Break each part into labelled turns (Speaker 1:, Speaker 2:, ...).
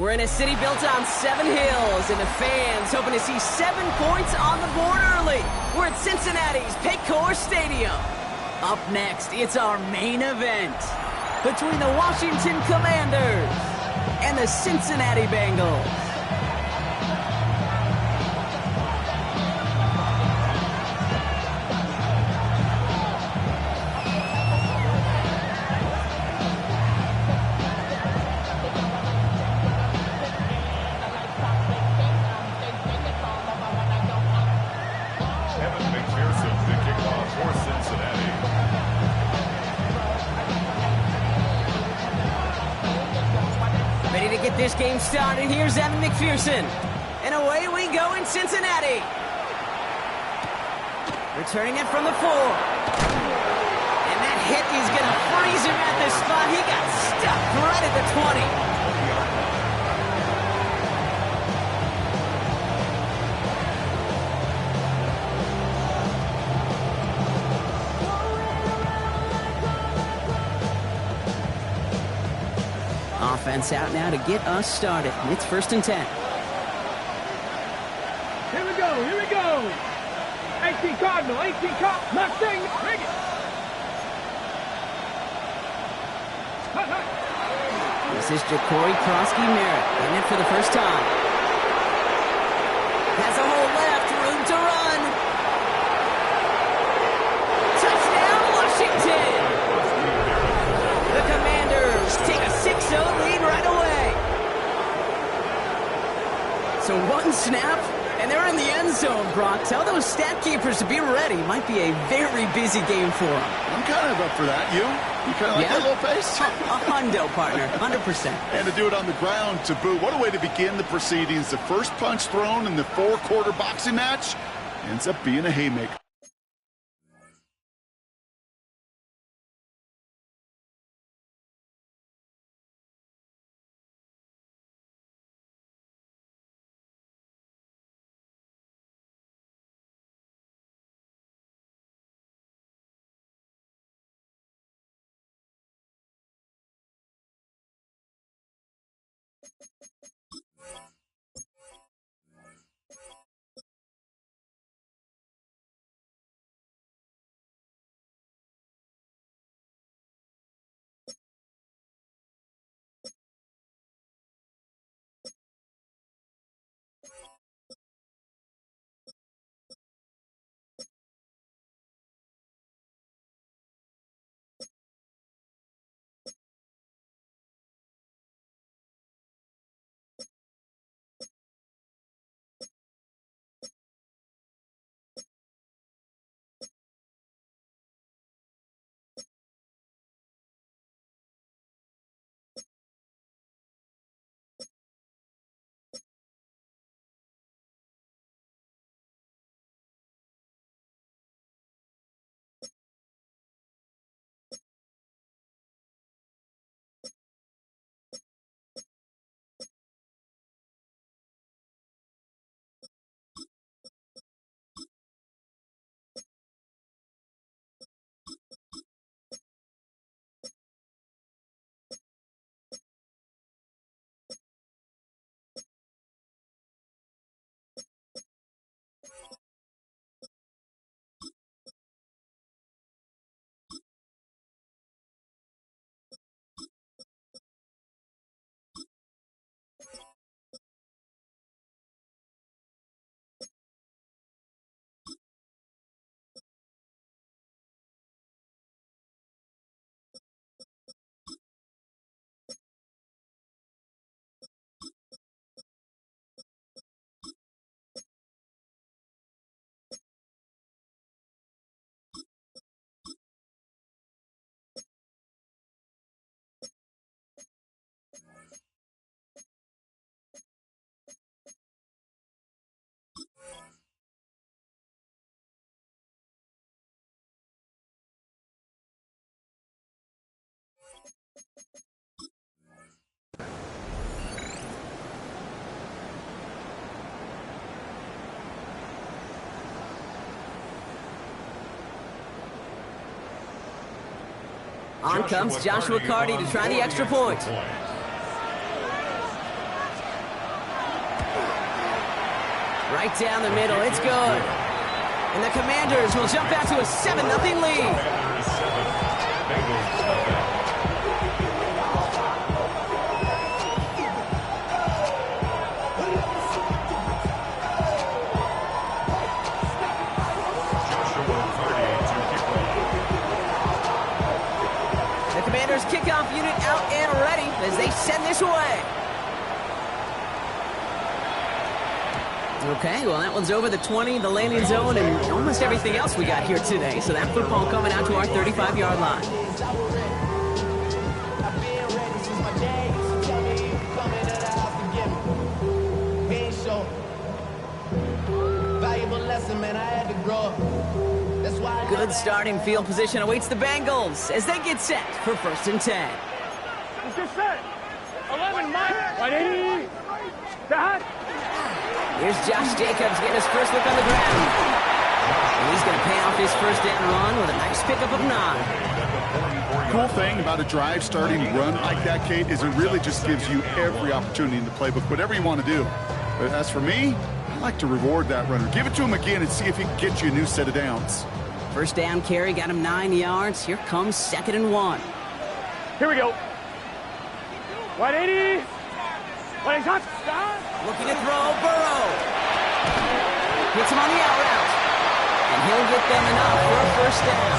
Speaker 1: We're in a city built on 7 hills, and the fans hoping to see 7 points on the board early. We're at Cincinnati's Paycor Stadium. Up next, it's our main event between the Washington Commanders and the Cincinnati Bengals. This game started. Here's Evan McPherson. And away we go in Cincinnati. Returning it from the 4. And that hit is going to freeze him at this spot. He got stuck right at the 20. Offense out now to get us started. It's 1st and 10.
Speaker 2: Here we go. 18 Cardinal, Mustang, bring it.
Speaker 1: This is Jacory Krosky-Merritt, hitting it for the first time. Has a hole left, room to run. Touchdown, Washington! The Commanders take a 6-0 lead right away. So one snap, and they're in the end zone, Brock. Tell those stat keepers to be ready. Might be a very busy game for them.
Speaker 3: I'm kind of up for that. You kind of like that little pace?
Speaker 1: A hundo, partner, 100%.
Speaker 3: And to do it on the ground to boot. What a way to begin the proceedings. The first punch thrown in the 4-quarter boxing match ends up being a haymaker.
Speaker 1: On comes Joshua Carty to try the extra point. Right down the middle. It's good. And the Commanders will jump out to a 7-0 lead. Kickoff unit out and ready as they send this away. Okay, well, that one's over the 20, the landing zone, and almost everything else we got here today. So that football coming out to our 35-yard line. Good starting field position awaits the Bengals as they get set for 1st and 10.
Speaker 2: It's just set. 11, Mike. 180. Dad.
Speaker 1: Here's Josh Jacobs getting his first look on the ground. And he's going to pay off his first down run with a nice pickup of 9.
Speaker 3: Cool thing about a drive starting run like that, Kate, is it really just gives you every opportunity in the playbook, whatever you want to do. But as for me, I like to reward that runner. Give it to him again and see if he can get you a new set of downs.
Speaker 1: First down carry got him 9 yards. Here comes 2nd and 1.
Speaker 2: Here we go. 180. 180.
Speaker 1: Looking to throw. Burrow. Hits him on the out route. And he'll get them enough for a first down.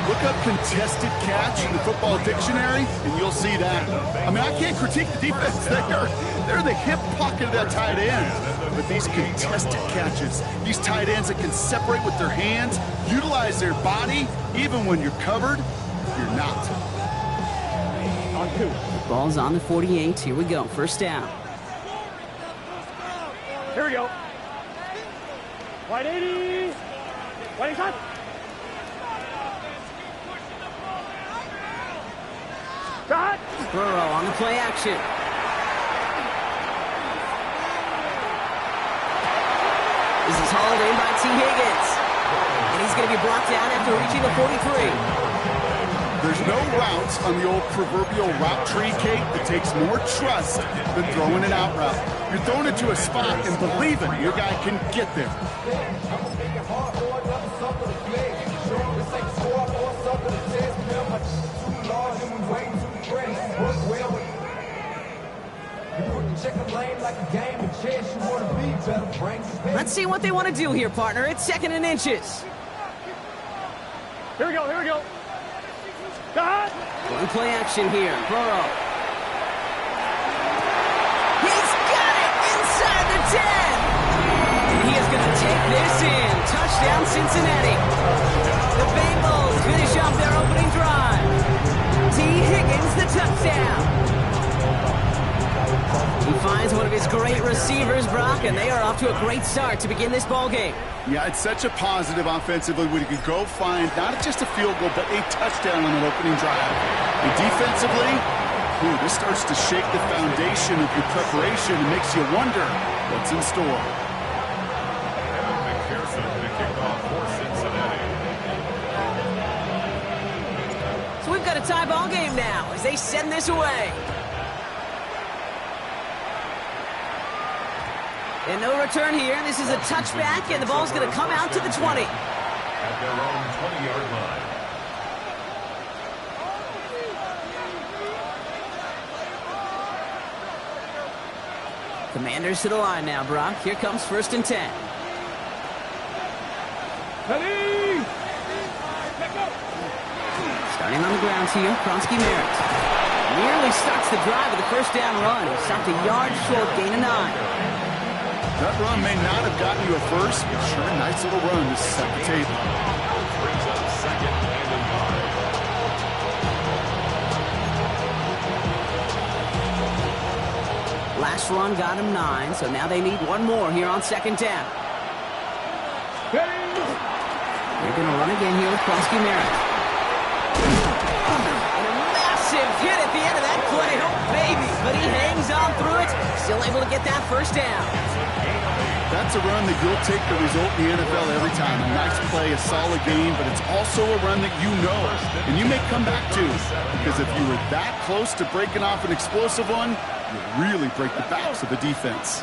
Speaker 3: Look up contested catch in the football dictionary, and you'll see that. I mean, I can't critique the defense. They're the hip pocket of that tight end. But these contested catches, these tight ends that can separate with their hands, utilize their body, even when you're covered, you're not.
Speaker 2: On 2.
Speaker 1: Ball's on the 48. Here we go. First down.
Speaker 2: Here we go. 180. 180. Shot.
Speaker 1: Burrow on the play action. This is hauled in by T. Higgins. And he's going to be blocked down after reaching the 43.
Speaker 3: There's no routes on the old proverbial route tree, Kate, that takes more trust than throwing an out route. You're throwing it to a spot and believing your guy can get there.
Speaker 1: Let's see what they want to do here, partner. It's 2nd and inches.
Speaker 2: Here we go. Here we go. Shot.
Speaker 1: One play action here. Burrow. He's got it inside the 10. He is going to take this in. Touchdown, Cincinnati. The Bengals finish off their opening drive. T. Higgins, the touchdown. He finds one of his great receivers, Brock, and they are off to a great start to begin this ball game.
Speaker 3: Yeah, it's such a positive offensively when you can go find not just a field goal, but a touchdown on an opening drive. And defensively, this starts to shake the foundation of your preparation and makes you wonder what's in store.
Speaker 1: So we've got a tie ball game now as they send this away. And no return here. This is a touchback, and the ball's going to come out to the 20.
Speaker 4: At their own 20-yard line.
Speaker 1: Commanders to the line now, Brock. Here comes 1st and 10. Starting on the ground here, Kronsky Merritt. Nearly starts the drive with a first down run. Stopped a yard short, gain of 9.
Speaker 3: That run may not have gotten you a first, but sure, a nice little run to set the table.
Speaker 4: Brings up 2nd and a yard.
Speaker 1: Last run got him 9, so now they need one more here on 2nd down. They're going to run again here with Kronsky Merritt. And a massive hit at the end of that play. Oh, baby. But he hangs on through it. Still able to get that first down.
Speaker 3: That's a run that you'll take the result in the NFL every time. A nice play, a solid game, but it's also a run that you know and you may come back to. Because if you were that close to breaking off an explosive one, you really break the backs of the defense.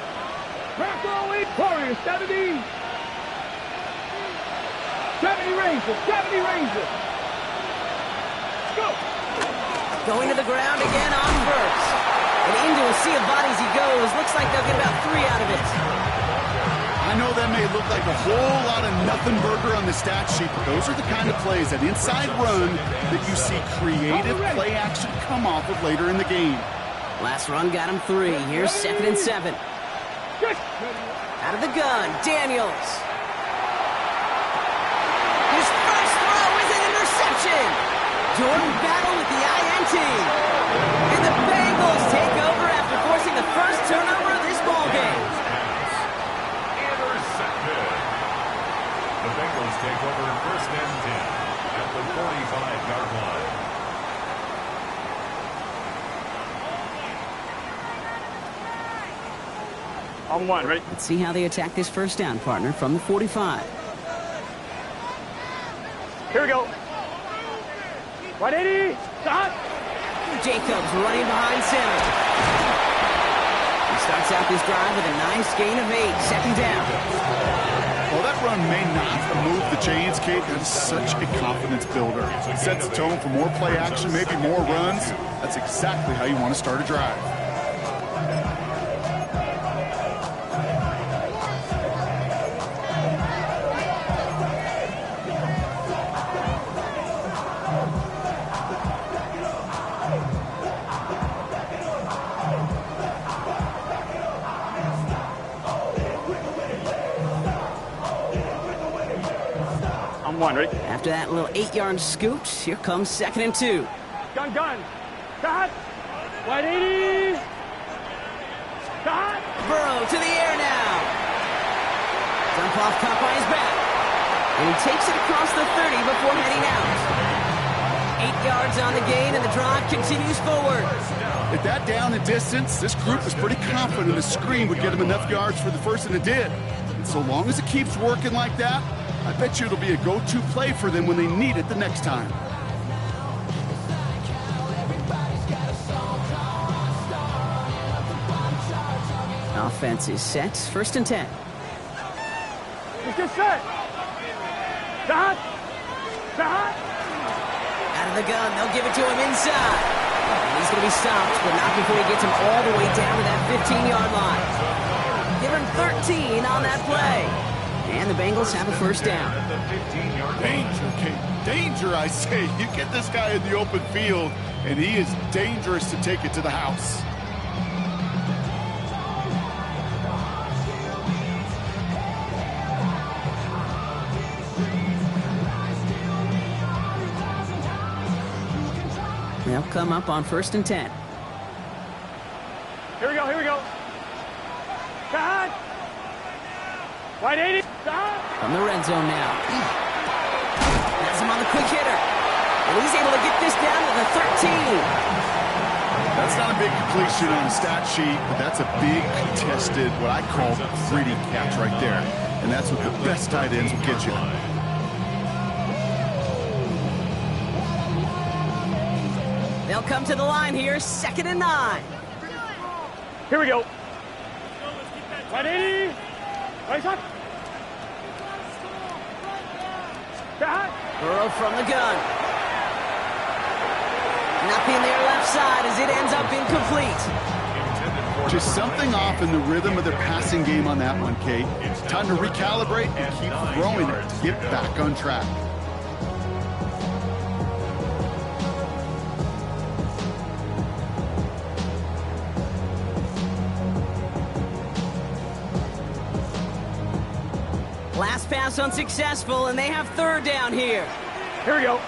Speaker 2: Berkeley Warriors 70. 70 Rangers. 70 Rangers. Go.
Speaker 1: Going to the ground again on first. And into a sea of bodies he goes. Looks like they'll get about 3 out of it.
Speaker 3: I know that may look like a whole lot of nothing burger on the stat sheet, but those are the kind of plays, that inside run, that you see creative play action come off of later in the game.
Speaker 1: Last run got him 3. Here's 2nd and 7. Out of the gun, Daniels. His first throw is an interception. Jordan Battle with the INT. And the Bengals take over after forcing the first turnover of this ballgame.
Speaker 4: Intercepted. The Bengals take over 1st and 10 at the 45-yard line.
Speaker 2: On one, ready?
Speaker 1: Let's see how they attack this first down, partner, from the 45.
Speaker 2: Here we go. 180. Stop.
Speaker 1: Jacobs running behind center. He starts out this drive with a nice gain of 8. 2nd down.
Speaker 3: Well, that run may not move the chains, Kate. That is such a confidence builder. It sets the tone for more play action, maybe more runs. That's exactly how you want to start a drive.
Speaker 2: One, ready?
Speaker 1: After that little 8-yard scoot, here comes 2nd and 2.
Speaker 2: Gun. Stop. 180. Stop.
Speaker 1: Burrow to the air now. Dump off caught by his back. And he takes it across the 30 before heading out. 8 yards on the gain, and the drive continues forward.
Speaker 3: At that down and distance, this group was pretty confident the screen would get them enough yards for the first, and it did. And so long as it keeps working like that, I bet you it'll be a go-to play for them when they need it the next time.
Speaker 1: Offense is set. 1st and 10.
Speaker 2: It's just set. Stop.
Speaker 1: Out of the gun. They'll give it to him inside. And he's going to be stopped, but not before he gets him all the way down to that 15-yard line. Give him 13 on that play. And the Bengals have a first down.
Speaker 3: Danger, Kate. Danger, I say. You get this guy in the open field, and he is dangerous to take it to the house.
Speaker 1: They'll come up on 1st and 10.
Speaker 2: Here we go. Stop. 180. Stop.
Speaker 1: From the red zone now. Has him on the quick hitter. And he's able to get this down to the 13.
Speaker 3: That's not a big completion on the stat sheet, but that's a big contested, what I call gritty catch right there. And that's what the best tight ends will get you.
Speaker 1: They'll come to the line here, 2nd and 9.
Speaker 2: Here we go. 180. Right shot.
Speaker 1: Burrow from the gun. Nothing there left side as it ends up incomplete.
Speaker 3: Just something off in the rhythm of their passing game on that one, Kate. Time to recalibrate and keep throwing it to get back on track.
Speaker 1: Last pass unsuccessful, and they have 3rd down here.
Speaker 2: Here we go.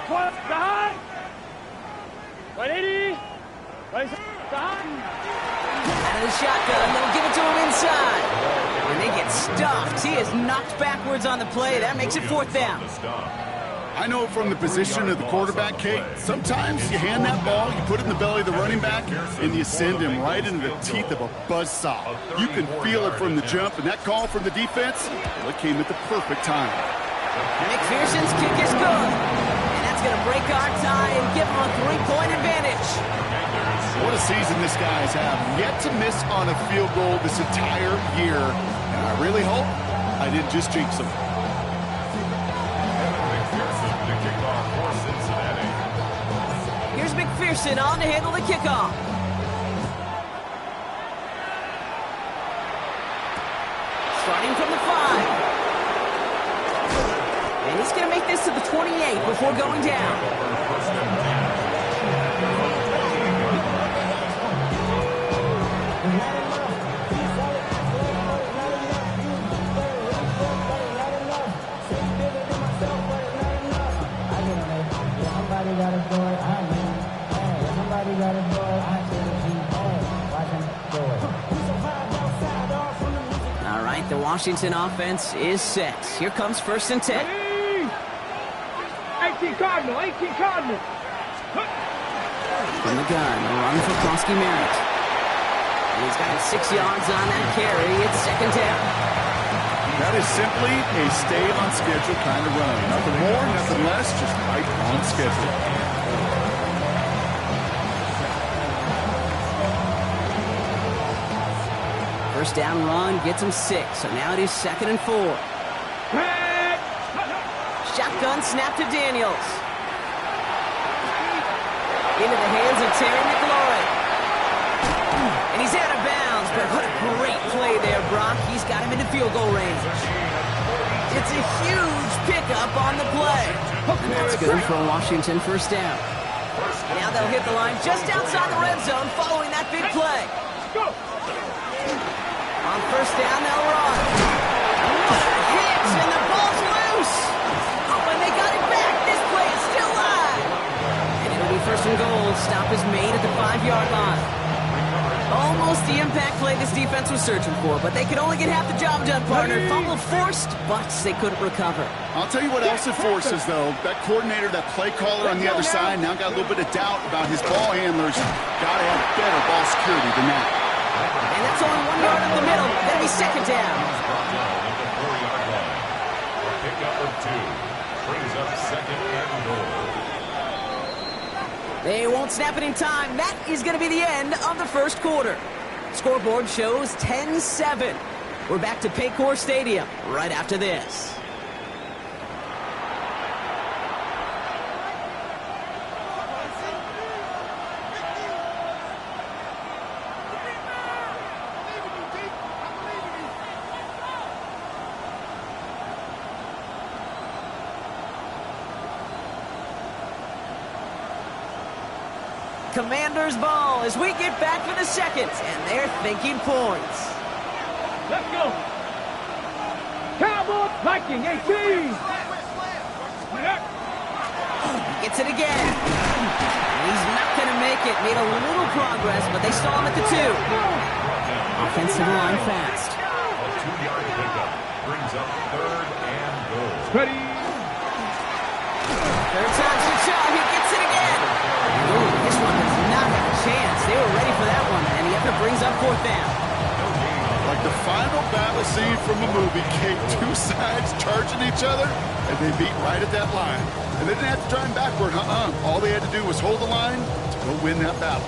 Speaker 2: Behind. 180. Behind.
Speaker 1: Out of the shotgun, they'll give it to him inside. And they get stuffed. He is knocked backwards on the play. That makes it 4th down.
Speaker 3: I know from the position of the quarterback, Kate, sometimes you hand that ball, you put it in the belly of the running back, and you send him right into the teeth of a buzzsaw. You can feel it from the jump, and that call from the defense, well, it came at the perfect time.
Speaker 1: McPherson's kick is good. And that's It's going to break our tie and give them a 3-point advantage.
Speaker 3: What a season this guy's have. Yet to miss on a field goal this entire year. And I really hope I didn't just jinx him.
Speaker 4: McPherson to kick off for Cincinnati.
Speaker 1: Here's McPherson on to handle the kickoff. Starting from the 5. And he's going to make this to the 28 before going down.
Speaker 4: First and 10.
Speaker 1: All right, the Washington offense is set. Here comes 1st and 10.
Speaker 2: 18 Cardinal, 18 Cardinal.
Speaker 1: From the gun, a run for Krosky Merritt. And he's got 6 yards on that carry. It's 2nd down.
Speaker 3: That is simply a stay on schedule kind of run. Nothing more, nothing less, just right on schedule.
Speaker 1: First down run gets him 6, so now it is 2nd and 4. Shotgun snap to Daniels. Into the hands of Terry McLaurin. And he's out of bounds, but what a great play there, Brock. He's got him into field goal range. It's a huge pickup on the play. And that's good for a Washington first down. Now they'll hit the line just outside the red zone following that big play.
Speaker 2: Go.
Speaker 1: On first down, they'll run. Another hit, and the ball's loose. Oh, and they got it back. This play is still live. And it'll be 1st and goal. Stop is made at the 5-yard line. Almost the impact play this defense was searching for, but they could only get half the job done, partner. Fumble forced, but they couldn't recover.
Speaker 3: I'll tell you what else it forces, though. That coordinator, that play caller on the other side, now got a little bit of doubt about his ball handlers. Got to have better ball security than that.
Speaker 1: And that's only 1 yard up the middle. That'll be 2nd down.
Speaker 4: Brought down at the 4-yard line. A pickup of 2 brings up 2nd and goal.
Speaker 1: They won't snap it in time. That is going to be the end of the first quarter. Scoreboard shows 10-7. We're back to Paycor Stadium right after this. Commanders ball as we get back for the second, and they're thinking points.
Speaker 2: Let's go. Cowboy Viking 18.
Speaker 1: Gets it again. He's not going to make it. Made a little progress, but they saw him at the 2. Offensive line fast.
Speaker 4: A 2-yard pickup brings up 3rd and goal.
Speaker 2: Ready.
Speaker 1: Third time's the charm. He gets it again. Ooh, this one does not have a chance. They were ready for that one, and the effort brings up 4th down.
Speaker 3: Like the final battle scene from a movie, Kate, 2 sides charging each other, and they beat right at that line. And they didn't have to drive backward, All they had to do was hold the line to go win that battle.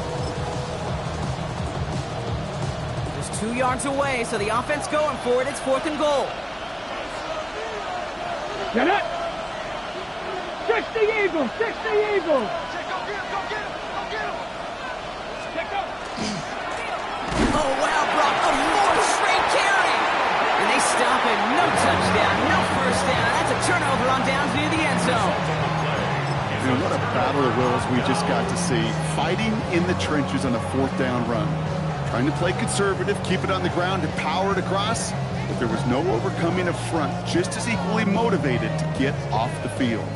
Speaker 1: Just 2 yards away, so the offense going for it. It's 4th and goal.
Speaker 2: Get it. 60 Eagles, 60 Eagles.
Speaker 1: Oh, wow, Brock, a 4th straight carry. And they stop him. No touchdown, no first down. That's a turnover on downs near the end zone.
Speaker 3: And what a battle of wills we just got to see. Fighting in the trenches on a 4th down run. Trying to play conservative, keep it on the ground, and power it across. But there was no overcoming a front, just as equally motivated to get off the field.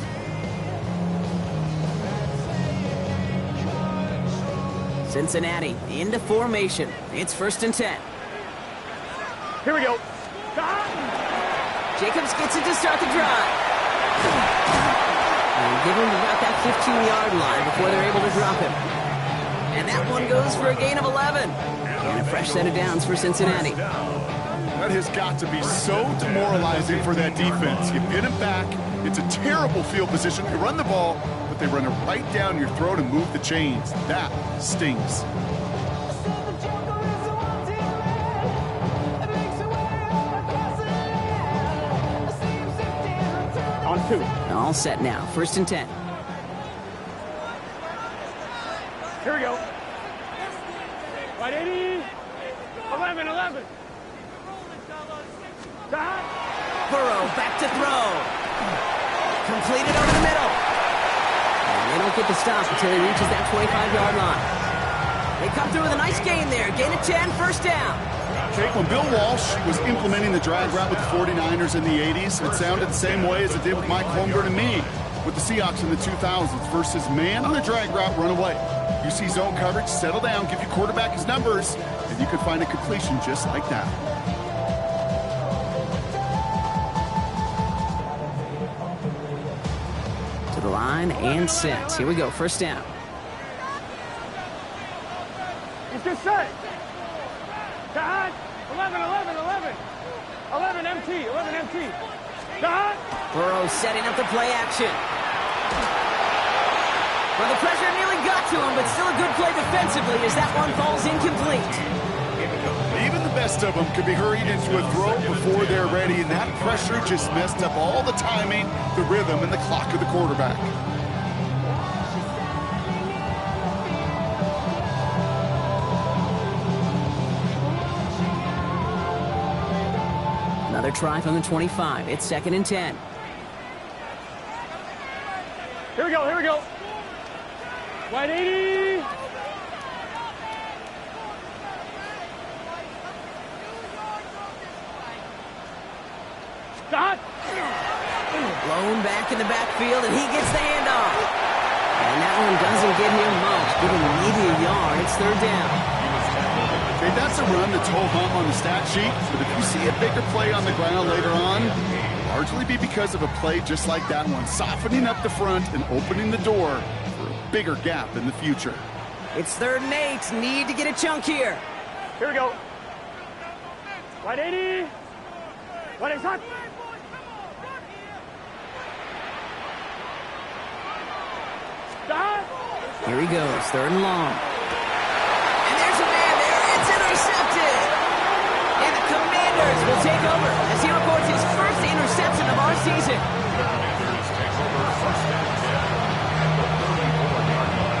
Speaker 1: Cincinnati into formation. It's 1st and 10.
Speaker 2: Here we go.
Speaker 1: Jacobs gets it to start the drive. And give him about that 15-yard line before they're able to drop him. And that one goes for a gain of 11. And a fresh set of downs for Cincinnati.
Speaker 3: That has got to be so demoralizing for that defense. You get them back, It's a terrible field position. They run the ball, but they run it right down your throat and move the chains. That stings.
Speaker 2: On 2.
Speaker 1: All set now. 1st and 10.
Speaker 2: Here we go. Right 80. 11. Stop.
Speaker 1: Burrow back to throw. Completed over the middle. And they don't get the stop until he reaches that 25-yard line. They come through with a nice gain there. Gain of 10, 1st down.
Speaker 3: Jake, when Bill Walsh was implementing the drag route with the 49ers in the 80s, it sounded the same way as it did with Mike Holmgren and me with the Seahawks in the 2000s versus man on the drag route, run away. You see zone coverage, settle down, give your quarterback his numbers, and you can find a completion just like that.
Speaker 1: To the line and set. Here we go. 1st down.
Speaker 2: It's just set. Dot. 11 empty. Dot.
Speaker 1: Burrow setting up the play action. Well, the pressure nearly got to him, but still a good play defensively as that one falls incomplete.
Speaker 3: Even the best of them could be hurried into a throw before they're ready, and that pressure just messed up all the timing, the rhythm, and the clock of the quarterback.
Speaker 1: Another try from the 25. It's 2nd and 10.
Speaker 2: Here we go. Right 80. Stop.
Speaker 1: Blown back in the backfield, and he gets the handoff. And that one doesn't get him much. Give him maybe a yard. It's 3rd down.
Speaker 3: Okay, that's a run that's ho-hum on the stat sheet, but if you see a bigger play on the ground later on, it'll largely be because of a play just like that one, softening up the front and opening the door for a bigger gap in the future.
Speaker 1: It's 3rd and 8. Need to get a chunk here.
Speaker 2: Here we go. Right 80. Right is hot. Stop.
Speaker 1: Here he goes. 3rd and long. And there's a man there. It's intercepted. And the Commanders will take over as he records his first interception of our season.
Speaker 4: Commanders take over 1st and 10 at the 34-yard line.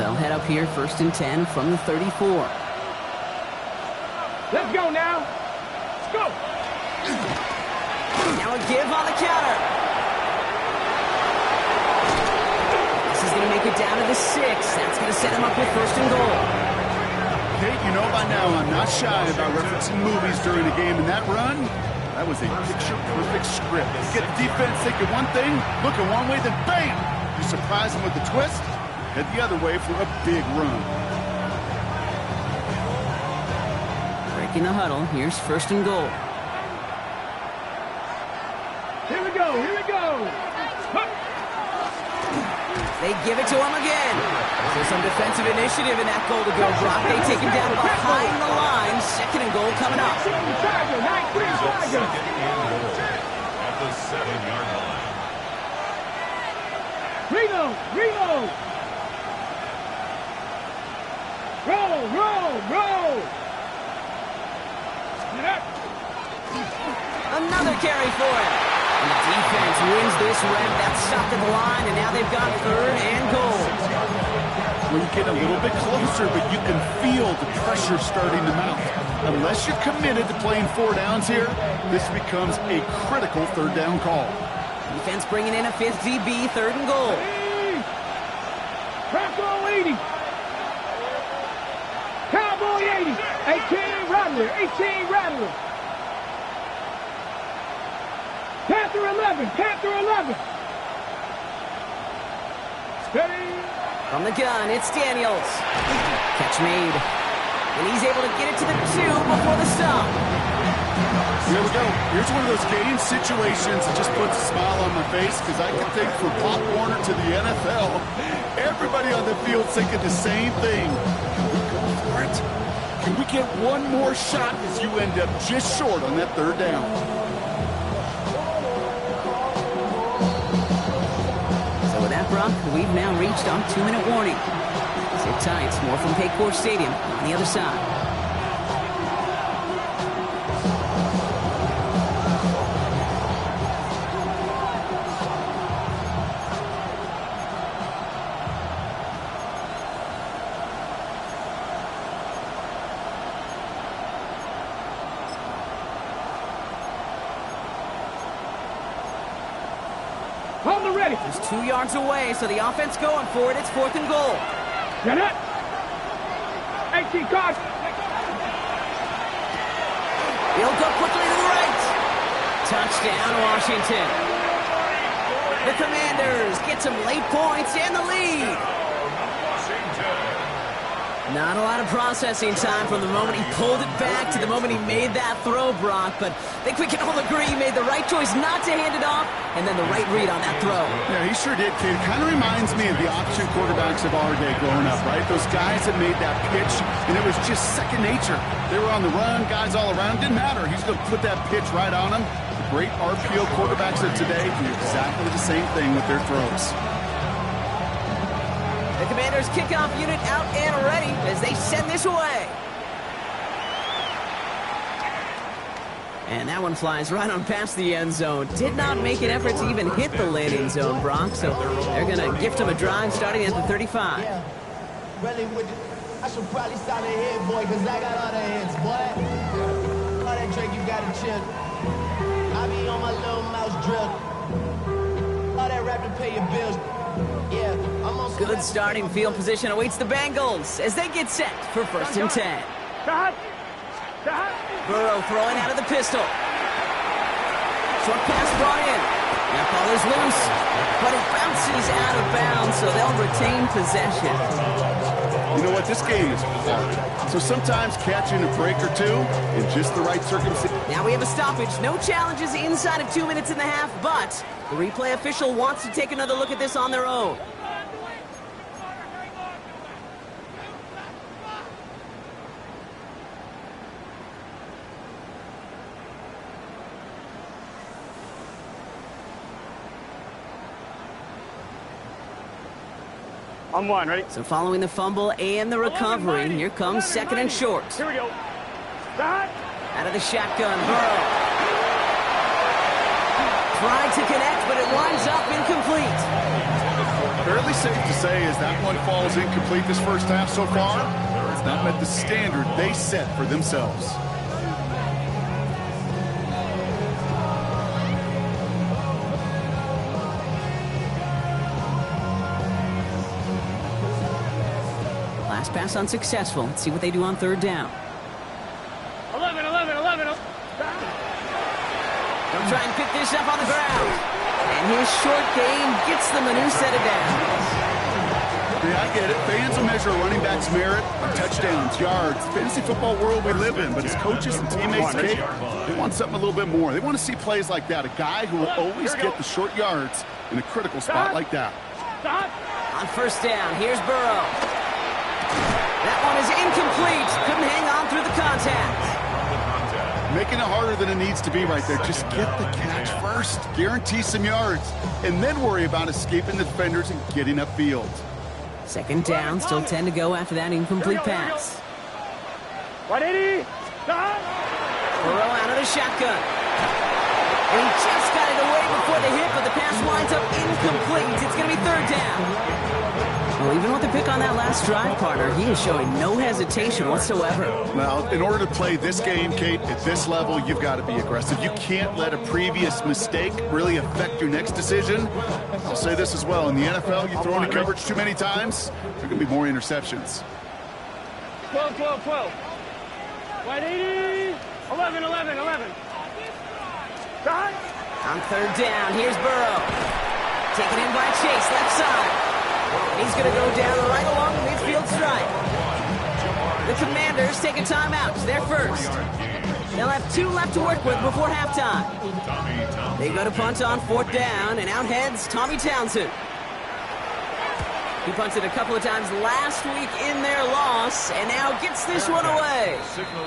Speaker 1: They'll head up here, 1st and 10 from the 34.
Speaker 2: Let's go now. Let's go.
Speaker 1: Now a give on the counter. This is going to make it down to the 6. That's going to set him up with 1st and goal.
Speaker 3: Kate, you know by now I'm not shy about referencing movies during a game, and that run, that was a picture-perfect script. Get the defense thinking one thing, looking one way, then bam! You surprise them with a twist, head the other way for a big run.
Speaker 1: Breaking the huddle. Here's 1st and goal.
Speaker 2: Here we go.
Speaker 1: They give it to him again. So some defensive initiative in that goal to go. Brock, they take him down behind the line. 2nd and goal coming up.
Speaker 4: Brings up 2nd and goal at the 7-yard line.
Speaker 2: Reload. Roll.
Speaker 1: Another carry for him. And the defense wins this rep. That's stopped at the line, and now they've got 3rd and goal.
Speaker 3: We get a little bit closer, but you can feel the pressure starting to mount. Unless you're committed to playing 4 downs here, this becomes a critical 3rd down call.
Speaker 1: Defense bringing in a 5th DB, 3rd and goal.
Speaker 2: Cowboy 80. Cowboy 80. 18 Rattler. Panther 11. Steady.
Speaker 1: From the gun, it's Daniels. Catch made. And he's able to get it to the 2 before the stop.
Speaker 3: Here we go. Here's one of those game situations that just puts a smile on my face because I can think from Pop Warner to the NFL, everybody on the field thinking the same thing. Can we go for it? Can we get one more shot as you end up just short on that third down?
Speaker 1: So with that, Brock, we've now reached our 2-minute warning. Sit tight. More from Paycor Stadium on the other side.
Speaker 2: Hold the ready.
Speaker 1: Just 2 yards away, so the offense going for it. It's 4th and goal.
Speaker 2: Get it. 18 card.
Speaker 1: He'll go quickly to the right. Touchdown, Washington. The Commanders get some late points and the lead. Not a lot of processing time from the moment he pulled it back to the moment he made that throw, Brock. But I think we can all agree he made the right choice not to hand it off, and then the right read on that throw.
Speaker 3: Yeah, he sure did, kid. Kind of reminds me of the option quarterbacks of our day growing up, right? Those guys that made that pitch, and it was just second nature. They were on the run, guys all around. Didn't matter. He's going to put that pitch right on them. The great RPO quarterbacks of today do exactly the same thing with their throws.
Speaker 1: The Commanders' kickoff unit out and ready as they send this away. And that one flies right on past the end zone. Did not make an effort to even hit the landing zone, Brock. So they're going to gift him a drive starting at the 35.
Speaker 5: Yeah. Really, I should probably sign a head, boy, because I got all the hits, boy. All that Drake, you got to chill. I be on my little mouse drill. All that rap to pay your bills. Yeah, I'm on
Speaker 1: Good starting field position awaits the Bengals as they get set for 1st and 10. Burrow throwing out of the pistol. Short pass brought in. That ball is loose, but it bounces out of bounds, so they'll retain possession.
Speaker 3: You know what? This game is hard. So sometimes catching a break or two in just the right circumstance.
Speaker 1: Now we have a stoppage. No challenges inside of 2 minutes and a half, but the replay official wants to take another look at this on their own.
Speaker 2: On one, ready?
Speaker 1: So following the fumble and the recovery, here comes 2nd and short.
Speaker 2: Here we go. Start.
Speaker 1: Out of the shotgun, Burrow. Tried to connect, but it winds up incomplete.
Speaker 3: Fairly safe to say as that one falls incomplete this first half so far. It's not met the standard they set for themselves.
Speaker 1: Last pass unsuccessful. Let's see what they do on 3rd down.
Speaker 2: 11.
Speaker 1: They'll try and pick this up on the ground. And his short game gets them a new set of downs.
Speaker 3: Yeah, I get it. Fans will measure a running back's merit on touchdowns, yards, fantasy football world we live in. But as coaches and teammates, Kate, they want something a little bit more. They want to see plays like that. A guy who will always get the short yards in a critical spot like that.
Speaker 1: On 1st down, here's Burrow. That one is incomplete. Couldn't hang on through the contact.
Speaker 3: Making it harder than it needs to be right there. Just get the catch first. Guarantee some yards. And then worry about escaping the defenders and getting upfield.
Speaker 1: 2nd down, still 10 to go after that incomplete pass.
Speaker 2: 180.
Speaker 1: Burrow out of the shotgun. And he just got it away before the hit, but the pass winds up incomplete. It's going to be 3rd down. Well, even with the pick on that last drive, partner, he is showing no hesitation whatsoever.
Speaker 3: Well, in order to play this game, Kate, at this level, you've got to be aggressive. You can't let a previous mistake really affect your next decision. I'll say this as well. In the NFL, you throw into coverage too many times, there are going to be more interceptions.
Speaker 2: 12. 180. 11. Start.
Speaker 1: On 3rd down, here's Burrow. Taken in by Chase, left side. He's going to go down right along the midfield stripe. The Commanders take a timeout. They're first. They'll have 2 left to work with before halftime. They go to punt on 4th down, and out heads Tommy Townsend. He punted a couple of times last week in their loss, and now gets this one away.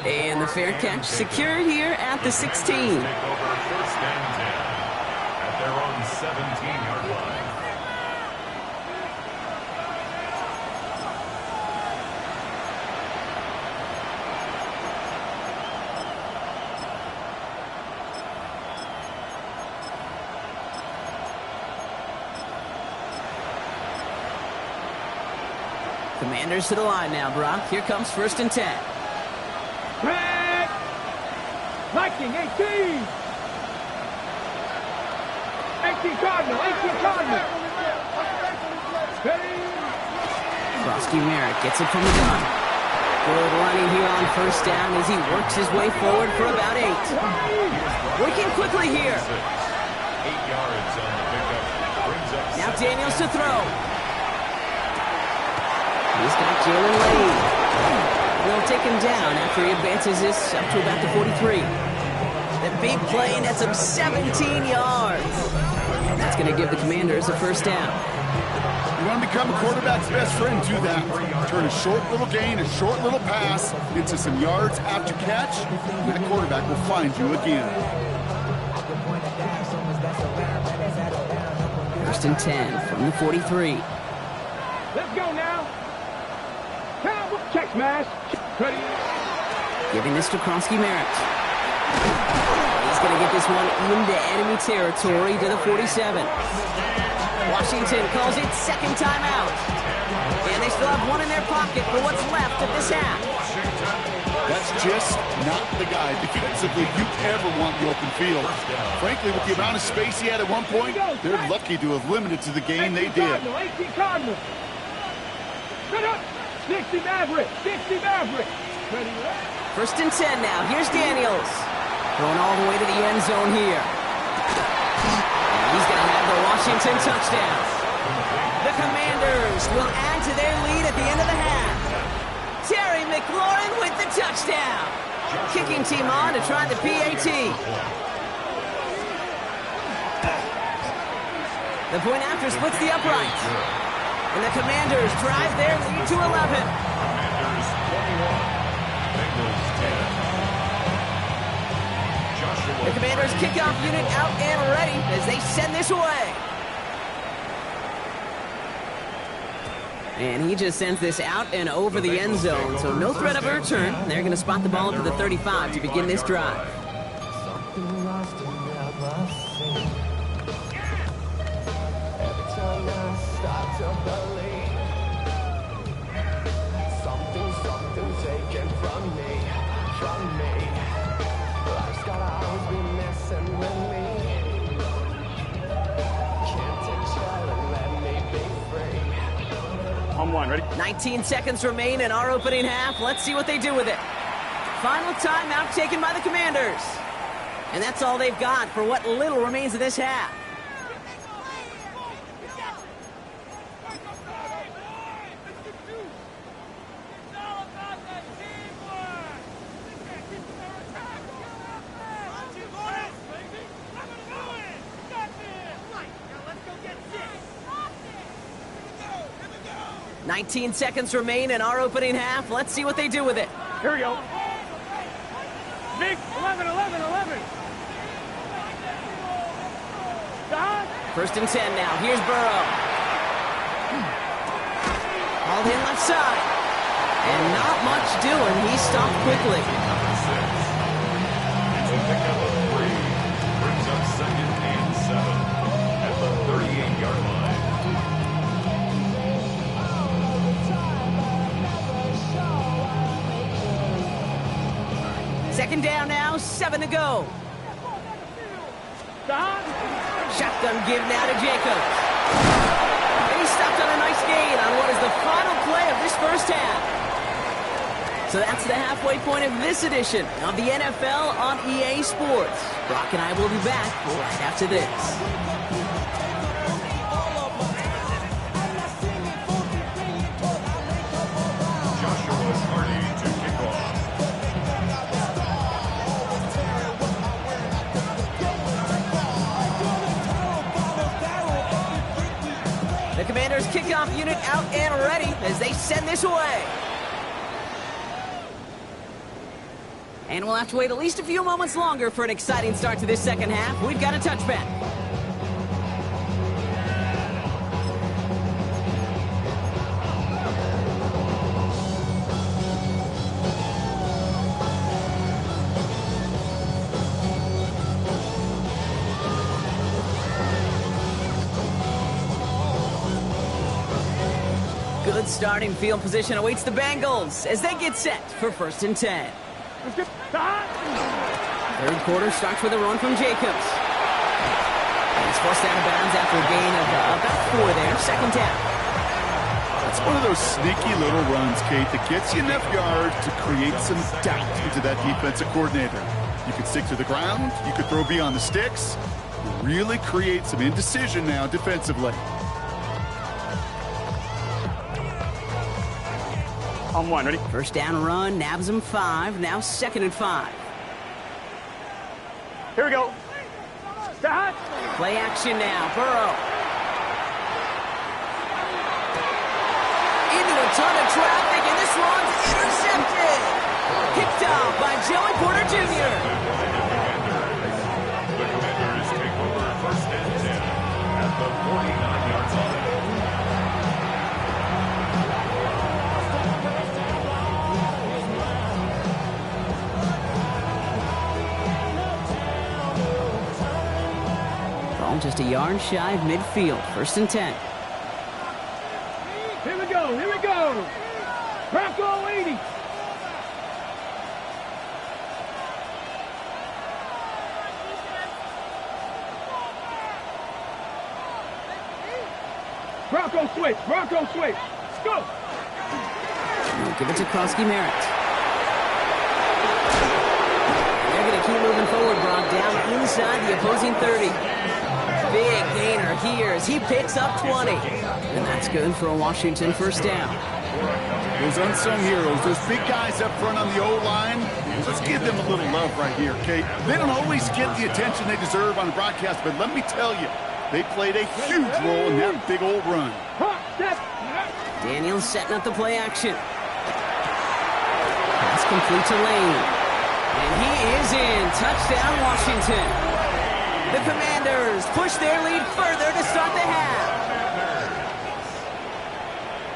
Speaker 1: And the fair catch secured here at the 16.
Speaker 4: Take over 1st and 10 at their own 17-yard line.
Speaker 1: Commanders to the line now, Brock. Here comes 1st and 10.
Speaker 2: Craig! Viking, 18! 18 Cardinal, 18 Cardinal! Ready?
Speaker 1: Krosky Merritt gets it from the gun. Good running here on 1st down as he works his way forward for about 8. Working quickly here.
Speaker 4: 8 yards on the pickup. Brings up
Speaker 1: Now
Speaker 4: 2nd
Speaker 1: Daniels to
Speaker 4: and
Speaker 1: throw. He's got Jalen Lane. They'll take him down after he advances this up to about the 43. That big play nets him 17 yards. That's going to give the Commanders a 1st down.
Speaker 3: You want to become a quarterback's best friend, do that. Turn a short little gain, a short little pass into some yards after catch, and that quarterback will find you again.
Speaker 1: 1st and 10 from the 43.
Speaker 2: Let's go now! Check smash! Ready?
Speaker 1: Giving this to Krosky Merritt. He's going to get this one into enemy territory to the 47. Washington calls it 2nd timeout. And they still have 1 in their pocket for what's left of this half.
Speaker 3: That's just not the guy defensively you ever want in the open field. Frankly, with the amount of space he had at one point, they're lucky to have limited to the game they did.
Speaker 2: 18 Cardinal! Set up! 60 Maverick! 60 Maverick! Ready?
Speaker 1: 1st and 10 now. Here's Daniels. Going all the way to the end zone here. And he's going to have the Washington touchdown. The Commanders will add to their lead at the end of the half. Terry McLaurin with the touchdown. Kicking team on to try the PAT. The point after splits the uprights. And the Commanders drive their lead to 11.
Speaker 4: Commanders 21, Bengals 10. Joshua
Speaker 1: The Commanders kickoff unit out and ready as they send this away. And he just sends this out and over the end zone, so no threat of a return. They're going to spot the ball up to the 35 to begin this drive.
Speaker 2: On 1, ready?
Speaker 1: 19 seconds remain in our opening half. Let's see what they do with it. Final timeout taken by the Commanders. And that's all they've got for what little remains of this half. Nineteen seconds remain in our opening half. Let's see what they do with it.
Speaker 2: Here we go. Big 11, 11, 11. Don?
Speaker 1: 1st and 10 now. Here's Burrow. Hauled in left side. And not much doing. He stopped quickly.
Speaker 4: It's a pickup of 3. Brings up 2nd and 7 at the 38-yard line.
Speaker 1: Second down now, 7 to go.
Speaker 2: Don?
Speaker 1: Shotgun give now to Jacobs. And he stopped on a nice gain on what is the final play of this first half. So that's the halfway point of this edition of the NFL on EA Sports. Brock and I will be back right after this.
Speaker 4: Joshua Hardy to
Speaker 1: Commanders kickoff unit out and ready as they send this away. And we'll have to wait at least a few moments longer for an exciting start to this second half. We've got a touchback. Good starting field position awaits the Bengals as they get set for 1st and 10. Third quarter starts with a run from Jacobs. He's forced out of bounds after a gain of about 4 there. 2nd down.
Speaker 3: It's one of those sneaky little runs, Kate, that gets you enough yards to create some doubt into that defensive coordinator. You could stick to the ground. You could throw beyond the sticks. Really create some indecision now defensively.
Speaker 2: On 1, ready?
Speaker 1: First down run, nabs him 5. Now 2nd and 5.
Speaker 2: Here we go. Start.
Speaker 1: Play action now. Burrow. Into a ton of traffic, and this one's intercepted. Picked off by Joey Porter Jr.
Speaker 4: The Commanders take over 1st and 10 at the 49-yard line.
Speaker 1: Ball just a yard shy of midfield. 1st and 10.
Speaker 2: Here we go. Here we go. Bronco 80. Bronco switch. Bronco switch. Let's go.
Speaker 1: We'll give it to Krosky Merritt. They're going to keep moving forward, Brock, down inside the opposing 30. Big gainer here as he picks up 20. And that's good for a Washington 1st down.
Speaker 3: Those unsung heroes, those big guys up front on the O-line, let's give them a little love right here, Kate. They don't always get the attention they deserve on the broadcast, but let me tell you, they played a huge role in that big old run.
Speaker 1: Daniels setting up the play action. Pass complete to Lane. And he is in. Touchdown, Washington. The Commanders push their lead further to start the half.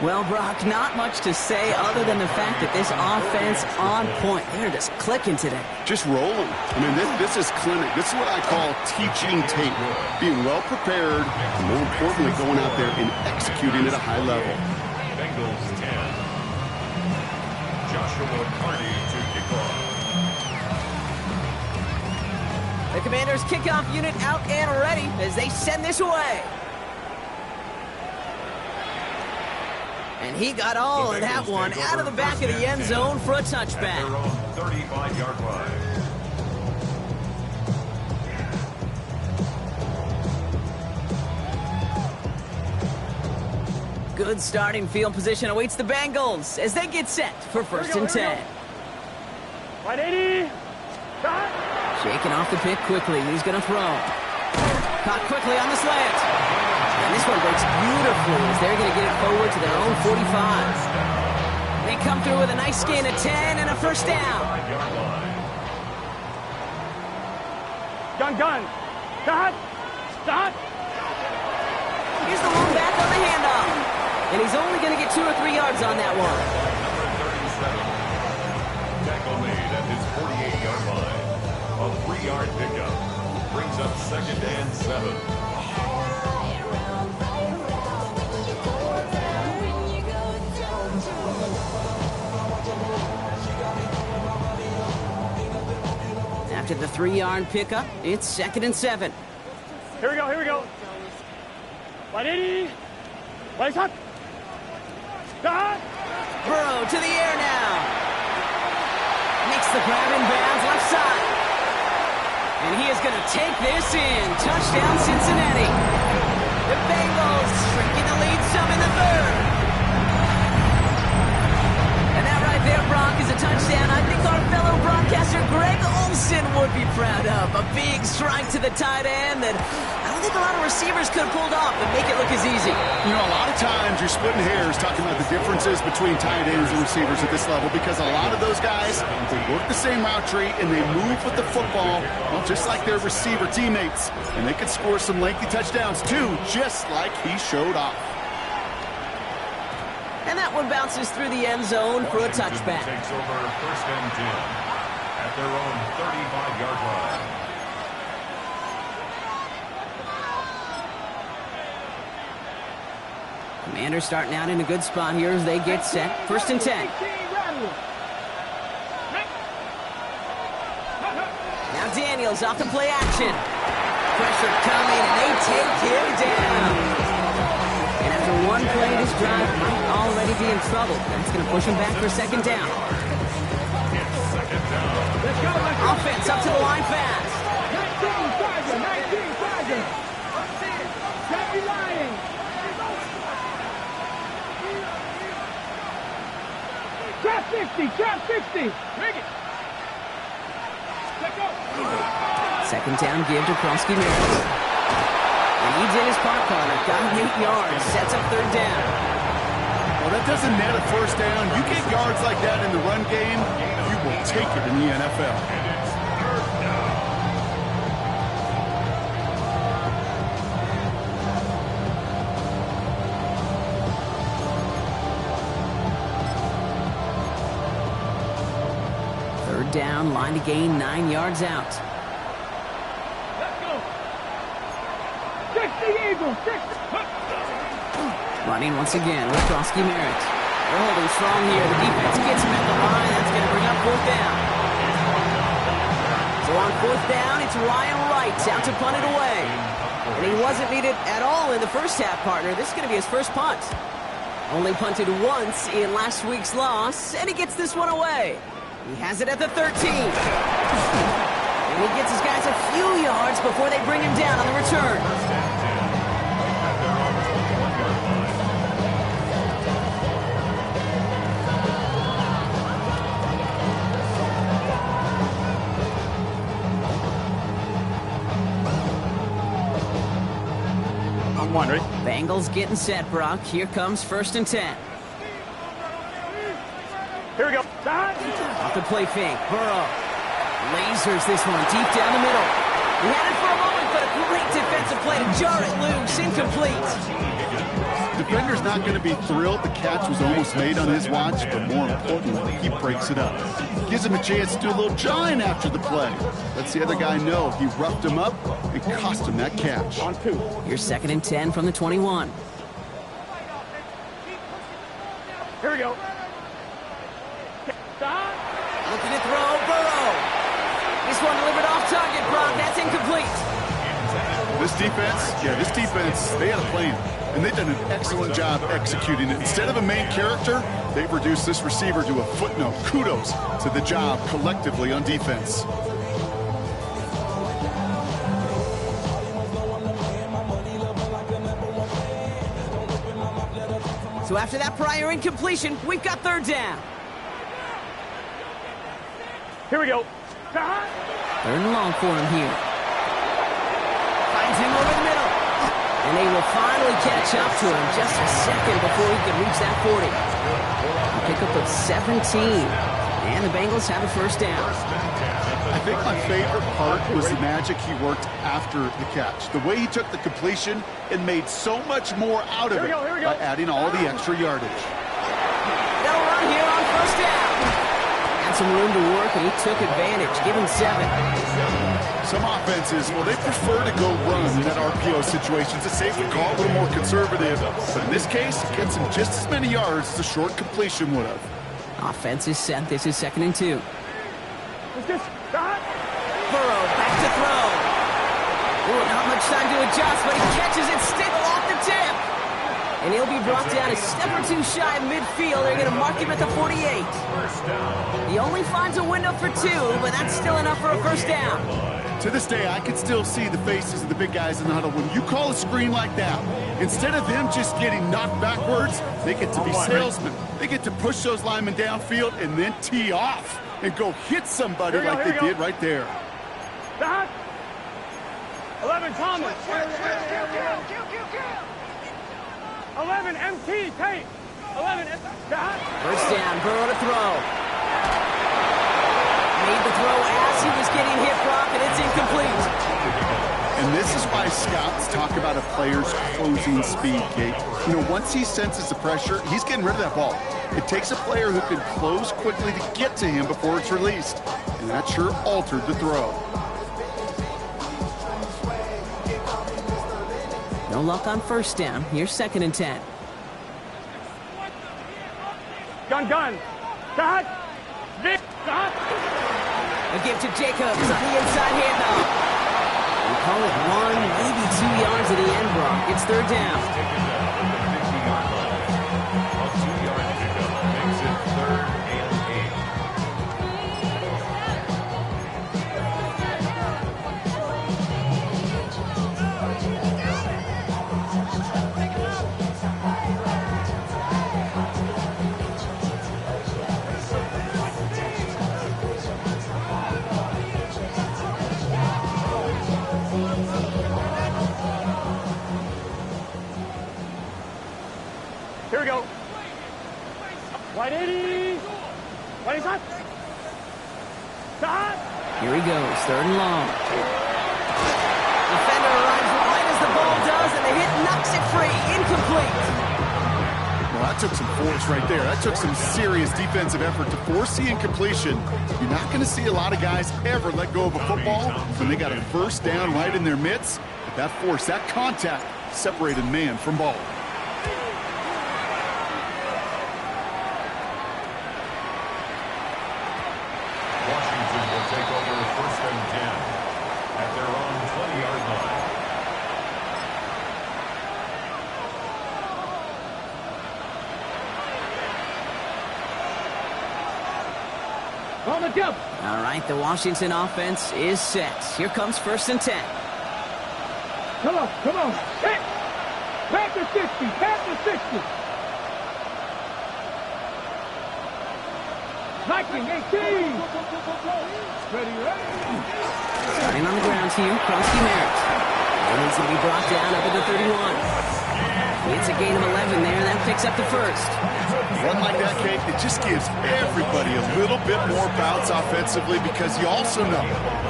Speaker 1: Well, Brock, not much to say other than the fact that this offense on point. They're just clicking today.
Speaker 3: Just rolling. I mean, this is clinic. This is what I call teaching tape. Being well prepared, and more importantly, going out there and executing at a high level.
Speaker 4: Bengals 10. Joshua Carney to kick off.
Speaker 1: The Commanders kickoff unit out and ready as they send this away. And he got all of that one out of the back of the end zone for a touchback.
Speaker 4: At their own 35-yard line.
Speaker 1: Good starting field position awaits the Bengals as they get set for 1st and 10.
Speaker 2: 180. Start.
Speaker 1: Shaking off the pick quickly. He's going to throw. Caught quickly on the slant. And this one breaks beautifully as they're going to get it forward to their own 45. They come through with a nice gain of 10 and a 1st down.
Speaker 2: Gun. Start. Start.
Speaker 1: Here's the long back on the handoff. And he's only going to get 2 or 3 yards on that one.
Speaker 4: Tackle made at his 48-yard line. A 3-yard pickup brings up 2nd and 7.
Speaker 1: After the 3-yard pickup, it's 2nd and 7.
Speaker 2: Here we go. 180. Place up. Start.
Speaker 1: Burrow to the air now. Makes the grab in bounds left side. And he is going to take this in. Touchdown, Cincinnati. The Bengals shrinking the lead some in the 3rd. And that right there, Brock, is a touchdown I think our fellow broadcaster Greg Olsen would would be proud of. A big strike to the tight end that I don't think a lot of receivers could have pulled off and make it look as easy.
Speaker 3: You know, a lot of times you're splitting hairs talking about the differences between tight ends and receivers at this level because a lot of those guys, they work the same route tree and they move with the football, well, just like their receiver teammates. And they could score some lengthy touchdowns too, just like he showed off.
Speaker 1: And that one bounces through the end zone for a touchback.
Speaker 4: Takes over first and 10 at their own 35-yard line.
Speaker 1: Commanders starting out in a good spot here as they get set. First and 10. Now Daniels off the play action. Pressure coming, and they take him down. And after one play, this drive might already be in trouble. That's going to push him back for second down. Offense up to the line fast.
Speaker 2: 19 Tiger. Jackie Lying. Trap 60. Bring it. Let go.
Speaker 1: Second down give to Krosky-Merritt. Leads in his punt corner. Got him 8 yards. Sets up third down.
Speaker 3: Well, that doesn't net a first down. You get yards like that in the run game, you will take it in the NFL.
Speaker 1: Third down, line to gain 9 yards out.
Speaker 2: Let's go. 60 Eagles. 60.
Speaker 1: Running once again with Krosky-Merritt. They're holding strong here. The defense gets him at the line. That's going to bring up fourth down. So on fourth down, it's Ryan Wright out to punt it away. And he wasn't needed at all in the first half, partner. This is going to be his first punt. Only punted once in last week's loss, and he gets this one away. He has it at the 13. And he gets his guys a few yards before they bring him down on the return.
Speaker 2: One, ready?
Speaker 1: Bengals getting set, Brock. Here comes first and 10.
Speaker 2: Here we go.
Speaker 1: Off the play fake. Burrow lasers this one deep down the middle. He had it for a moment, but a great defensive play to jar it loose. Incomplete.
Speaker 3: Defender's not going to be thrilled the catch was almost made on his watch, but more importantly, he breaks it up. Gives him a chance to do a little jawing after the play. Lets the other guy know he roughed him up and cost him that catch.
Speaker 2: On 2.
Speaker 1: Here's second and 10 from the 21.
Speaker 2: Here we go.
Speaker 1: Looking to throw, Burrow. This one delivered off target, Brock. That's incomplete.
Speaker 3: This defense, they had a plan, and they've done an excellent job executing it. Instead of a main character, they've reduced this receiver to a footnote. Kudos to the job collectively on defense.
Speaker 1: So after that prior incompletion, we've got third down.
Speaker 2: Here we go.
Speaker 1: Third and long for him here. Finds him over the middle. And they will finally catch up to him just a second before he can reach that 40. A pickup of 17. And the Bengals have a first down.
Speaker 3: I think my favorite part was the magic he worked after the catch. The way he took the completion and made so much more out of it by adding all the extra yardage.
Speaker 1: They'll run here on first down. Had some room to work, and he took advantage. Give him 7.
Speaker 3: Some offenses, well, they prefer to go run in that RPO situation. It's a safer call, a little more conservative. But in this case, it gets him just as many yards as a short completion would have.
Speaker 1: Offense is set. This is second and 2.
Speaker 2: Let's just start.
Speaker 1: Burrow back to throw. Ooh, not much time to adjust, but he catches it still off the tip. And he'll be brought down a step or two shy of midfield. They're going to mark him at the 48. He only finds a window for 2, but that's still enough for a first down.
Speaker 3: To this day, I can still see the faces of the big guys in the huddle. When you call a screen like that, instead of them just getting knocked backwards, they get to be salesmen. They get to push those linemen downfield and then tee off and go hit somebody like they did right there.
Speaker 2: Stop. 11, Thomas. 11, MT, Tate. 11, stop.
Speaker 1: First down, Burrow to throw. Made the throw as he was getting hit, Brock, and it's incomplete.
Speaker 3: And this is why scouts talk about a player's closing speed, Kate. You know, once he senses the pressure, he's getting rid of that ball. It takes a player who can close quickly to get to him before it's released. And that sure altered the throw.
Speaker 1: No luck on first down. Here's 2nd and 10.
Speaker 2: Gun. Stop. Vic, stop.
Speaker 1: A give to Jacobs on the inside handoff. We call it 1, maybe 2 yards at the end, Brock. It's 3rd down.
Speaker 4: Taken down at the 50-yard line. A 2-yard pickup makes it 3rd and 8.
Speaker 2: Here we go. White 80. White shot. Stop.
Speaker 1: Here he goes, 3rd and long. Defender arrives right as the ball does, and the hit knocks it free. Incomplete.
Speaker 3: Well, that took some force right there. That took some serious defensive effort to force the incompletion. You're not going to see a lot of guys ever let go of a football when they got a first down right in their midst. But that force, that contact, separated man from ball.
Speaker 4: Washington will take over 1st and 10 at their own 20-yard line.
Speaker 2: On the jump.
Speaker 1: All right, the Washington offense is set. Here comes 1st and 10.
Speaker 2: Come on. Hit. Back to 60. Back to 60. Viking 18. Ready.
Speaker 1: Starting on the ground here, Kronsky Merritt. And he's going to be brought down up at the 31. It's a gain of 11 there, and that picks up the 1st.
Speaker 3: One like that, Kate, it just gives everybody a little bit more bounce offensively because you also know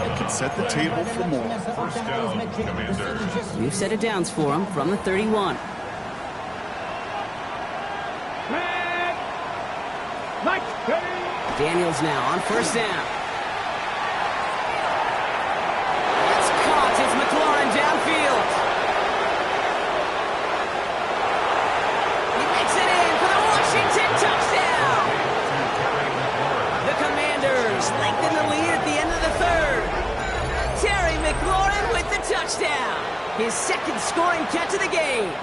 Speaker 3: it can set the table for more.
Speaker 4: 1st down, Commanders.
Speaker 1: New set of downs for him from the 31.
Speaker 2: Mike.
Speaker 1: Daniels now on 1st down. It's caught. It's McLaurin downfield. He makes it in for the Washington touchdown. The Commanders lengthen the lead at the end of the 3rd. Terry McLaurin with the touchdown. His 2nd scoring catch of the game.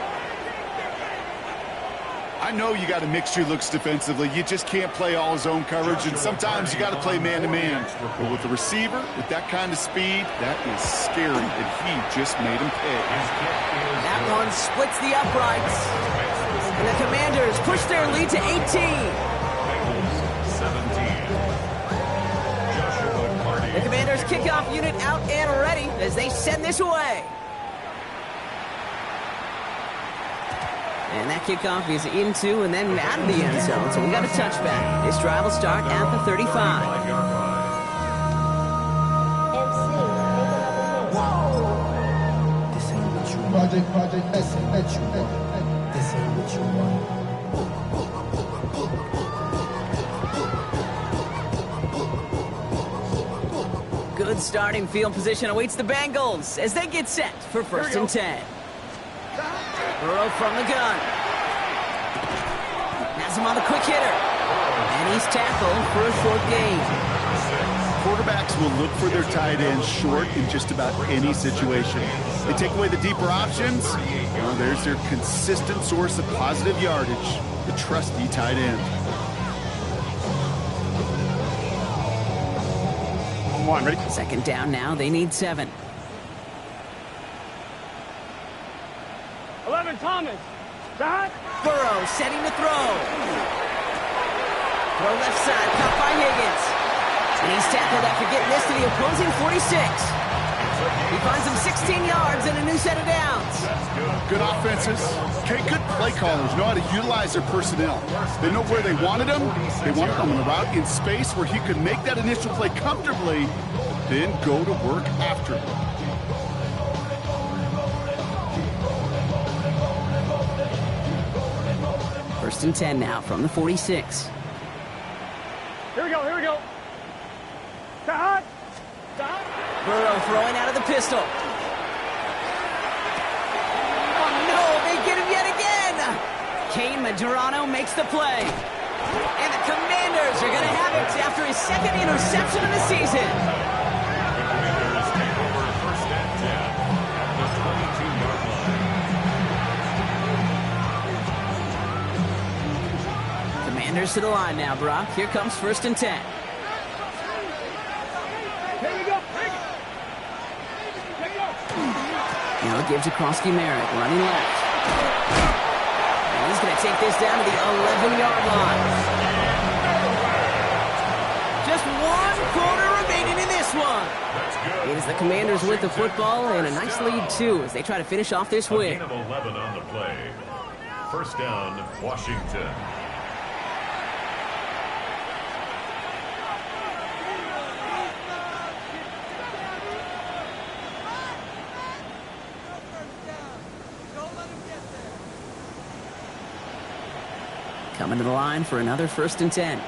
Speaker 3: I know you got to mix your looks defensively. You just can't play all zone coverage, and sometimes you got to play man-to-man. But with the receiver, with that kind of speed, that is scary, and he just made him pay.
Speaker 1: That one splits the uprights. And the Commanders push their lead to 18.
Speaker 4: 17.
Speaker 1: The Commanders kickoff unit out and ready as they send this away. And that kickoff is into and then out of the end zone. So we got a touchback. This drive will start at the 35.
Speaker 5: Project, this ain't what you want.
Speaker 1: Good starting field position awaits the Bengals as they get set for 1st and 10. Burrow from the gun. Has him on the quick hitter. And he's tackled for a short gain.
Speaker 3: Quarterbacks will look for their tight end short in just about any situation. They take away the deeper options. Well, there's their consistent source of positive yardage, the trusty tight end.
Speaker 2: One, ready?
Speaker 1: 2nd down now. They need 7.
Speaker 2: 11, Thomas. Stop.
Speaker 1: Burrow setting to throw. Throw left side, caught by Higgins. And he's tackled after getting this to the opposing 46. He finds him 16 yards and a new set of downs.
Speaker 3: Good offenses. Okay, good play callers know how to utilize their personnel. They know where they wanted him. They wanted him on the route in space where he could make that initial play comfortably, then go to work after it.
Speaker 1: First and 10 now from the 46.
Speaker 2: Here we go, here we go. Stop.
Speaker 1: Burrow throwing out of the pistol. Oh no, they get him yet again. Kane Madrano makes the play. And the Commanders are going to have it after his second interception of the season.
Speaker 4: The Commanders take over first and 10 at the 22-yard line.
Speaker 1: Commanders to the line now, Brock. Here comes first and 10.
Speaker 2: Here we go.
Speaker 1: Now it gives to Krosky Merrick, running left. And he's going to take this down to the 11-yard line. Just 1 quarter remaining in this one. It is the Commanders with the football and a nice lead, too, as they try to finish off this win.
Speaker 4: A gain of 11 on the play. First down, Washington.
Speaker 1: Coming to the line for another first and 10.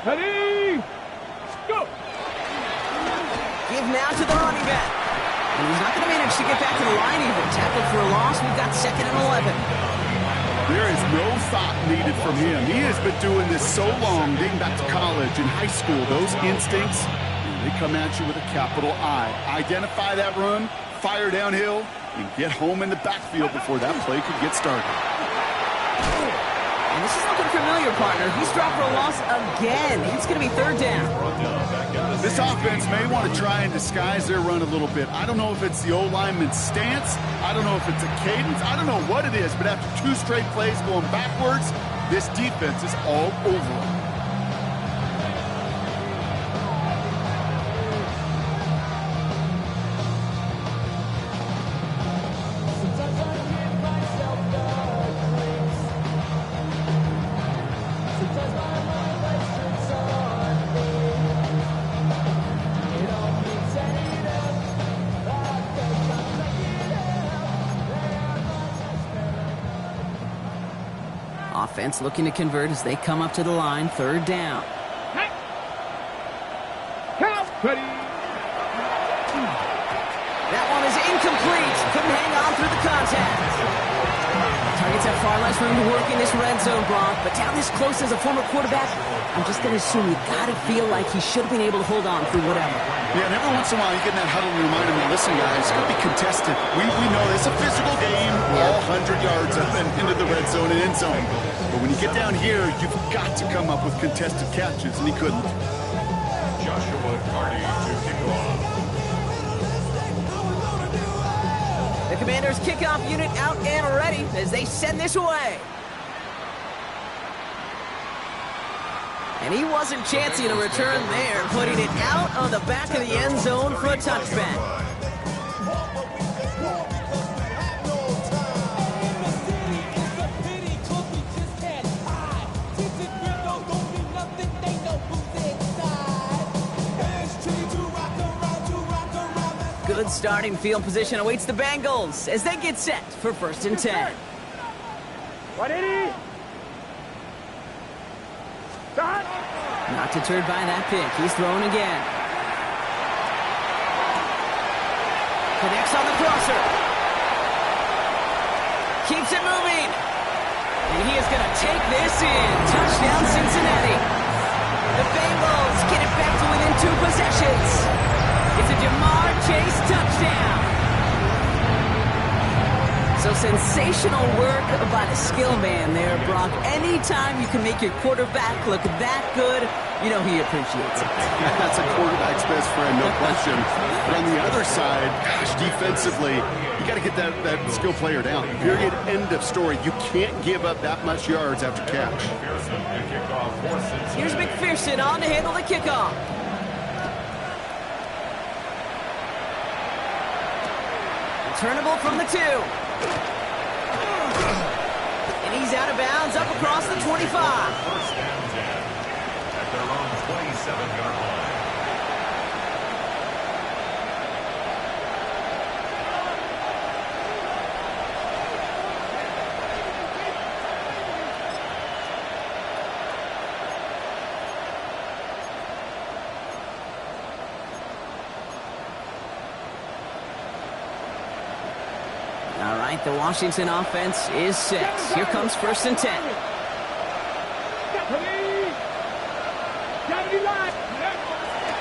Speaker 2: Ready? Go.
Speaker 1: Give now to the running back. And he's not going to manage to get back to the line even. Tackled for a loss. We've got second and 11.
Speaker 3: There is no thought needed from him. He has been doing this so long, dating back to college and high school. Those instincts, they come at you with a capital I. Identify that run, fire downhill, and get home in the backfield before that play could get started.
Speaker 1: And this is looking familiar, partner. He's dropped for a loss again. It's going to be third down.
Speaker 3: This offense may want to try and disguise their run a little bit. I don't know if it's the O-lineman's stance. I don't know if it's a cadence. I don't know what it is, but after 2 straight plays going backwards, this defense is all over them.
Speaker 1: Offense looking to convert as they come up to the line, third down.
Speaker 2: Hey. Count. Ready.
Speaker 1: That one is incomplete. Couldn't hang on through the contact. Targets have far less room to work in this red zone, Brock, but down this close as a former quarterback, I'm just going to assume you got to feel like he should have been able to hold on through whatever.
Speaker 3: Yeah, and every once in a while you get in that huddle and remind him, listen, guys, it's going to be contested. We know it's a physical game, all 100 yards up and into the red zone and end zone. But when you get down here, you've got to come up with contested catches, and he couldn't.
Speaker 4: Joshua Carty to kick off.
Speaker 1: The Commanders' kickoff unit out and ready as they send this away. And he wasn't chancing a return there, putting it out on the back of the end zone for a touchback. Good starting field position awaits the Bengals as they get set for first and 10.
Speaker 2: 180. Stop.
Speaker 1: Not deterred by that pick. He's thrown again. Connects on the crosser. Keeps it moving. And he is going to take this in. Touchdown, Cincinnati. The Bengals get it back to within 2 possessions. It's a Jamar Chase touchdown. So sensational work by the skill man there, Brock. Anytime you can make your quarterback look that good, you know he appreciates it.
Speaker 3: That's a quarterback's best friend, no question. But on the other side, gosh, defensively, you got to get that skill player down. Period, end of story. You can't give up that much yards after catch.
Speaker 1: Here's McPherson on to handle the kickoff. Returnable from the 2. And he's out of bounds up across the 25.
Speaker 4: First and 10 at their own 27-yard line.
Speaker 1: All right, the Washington offense is set. Here comes 1st and 10.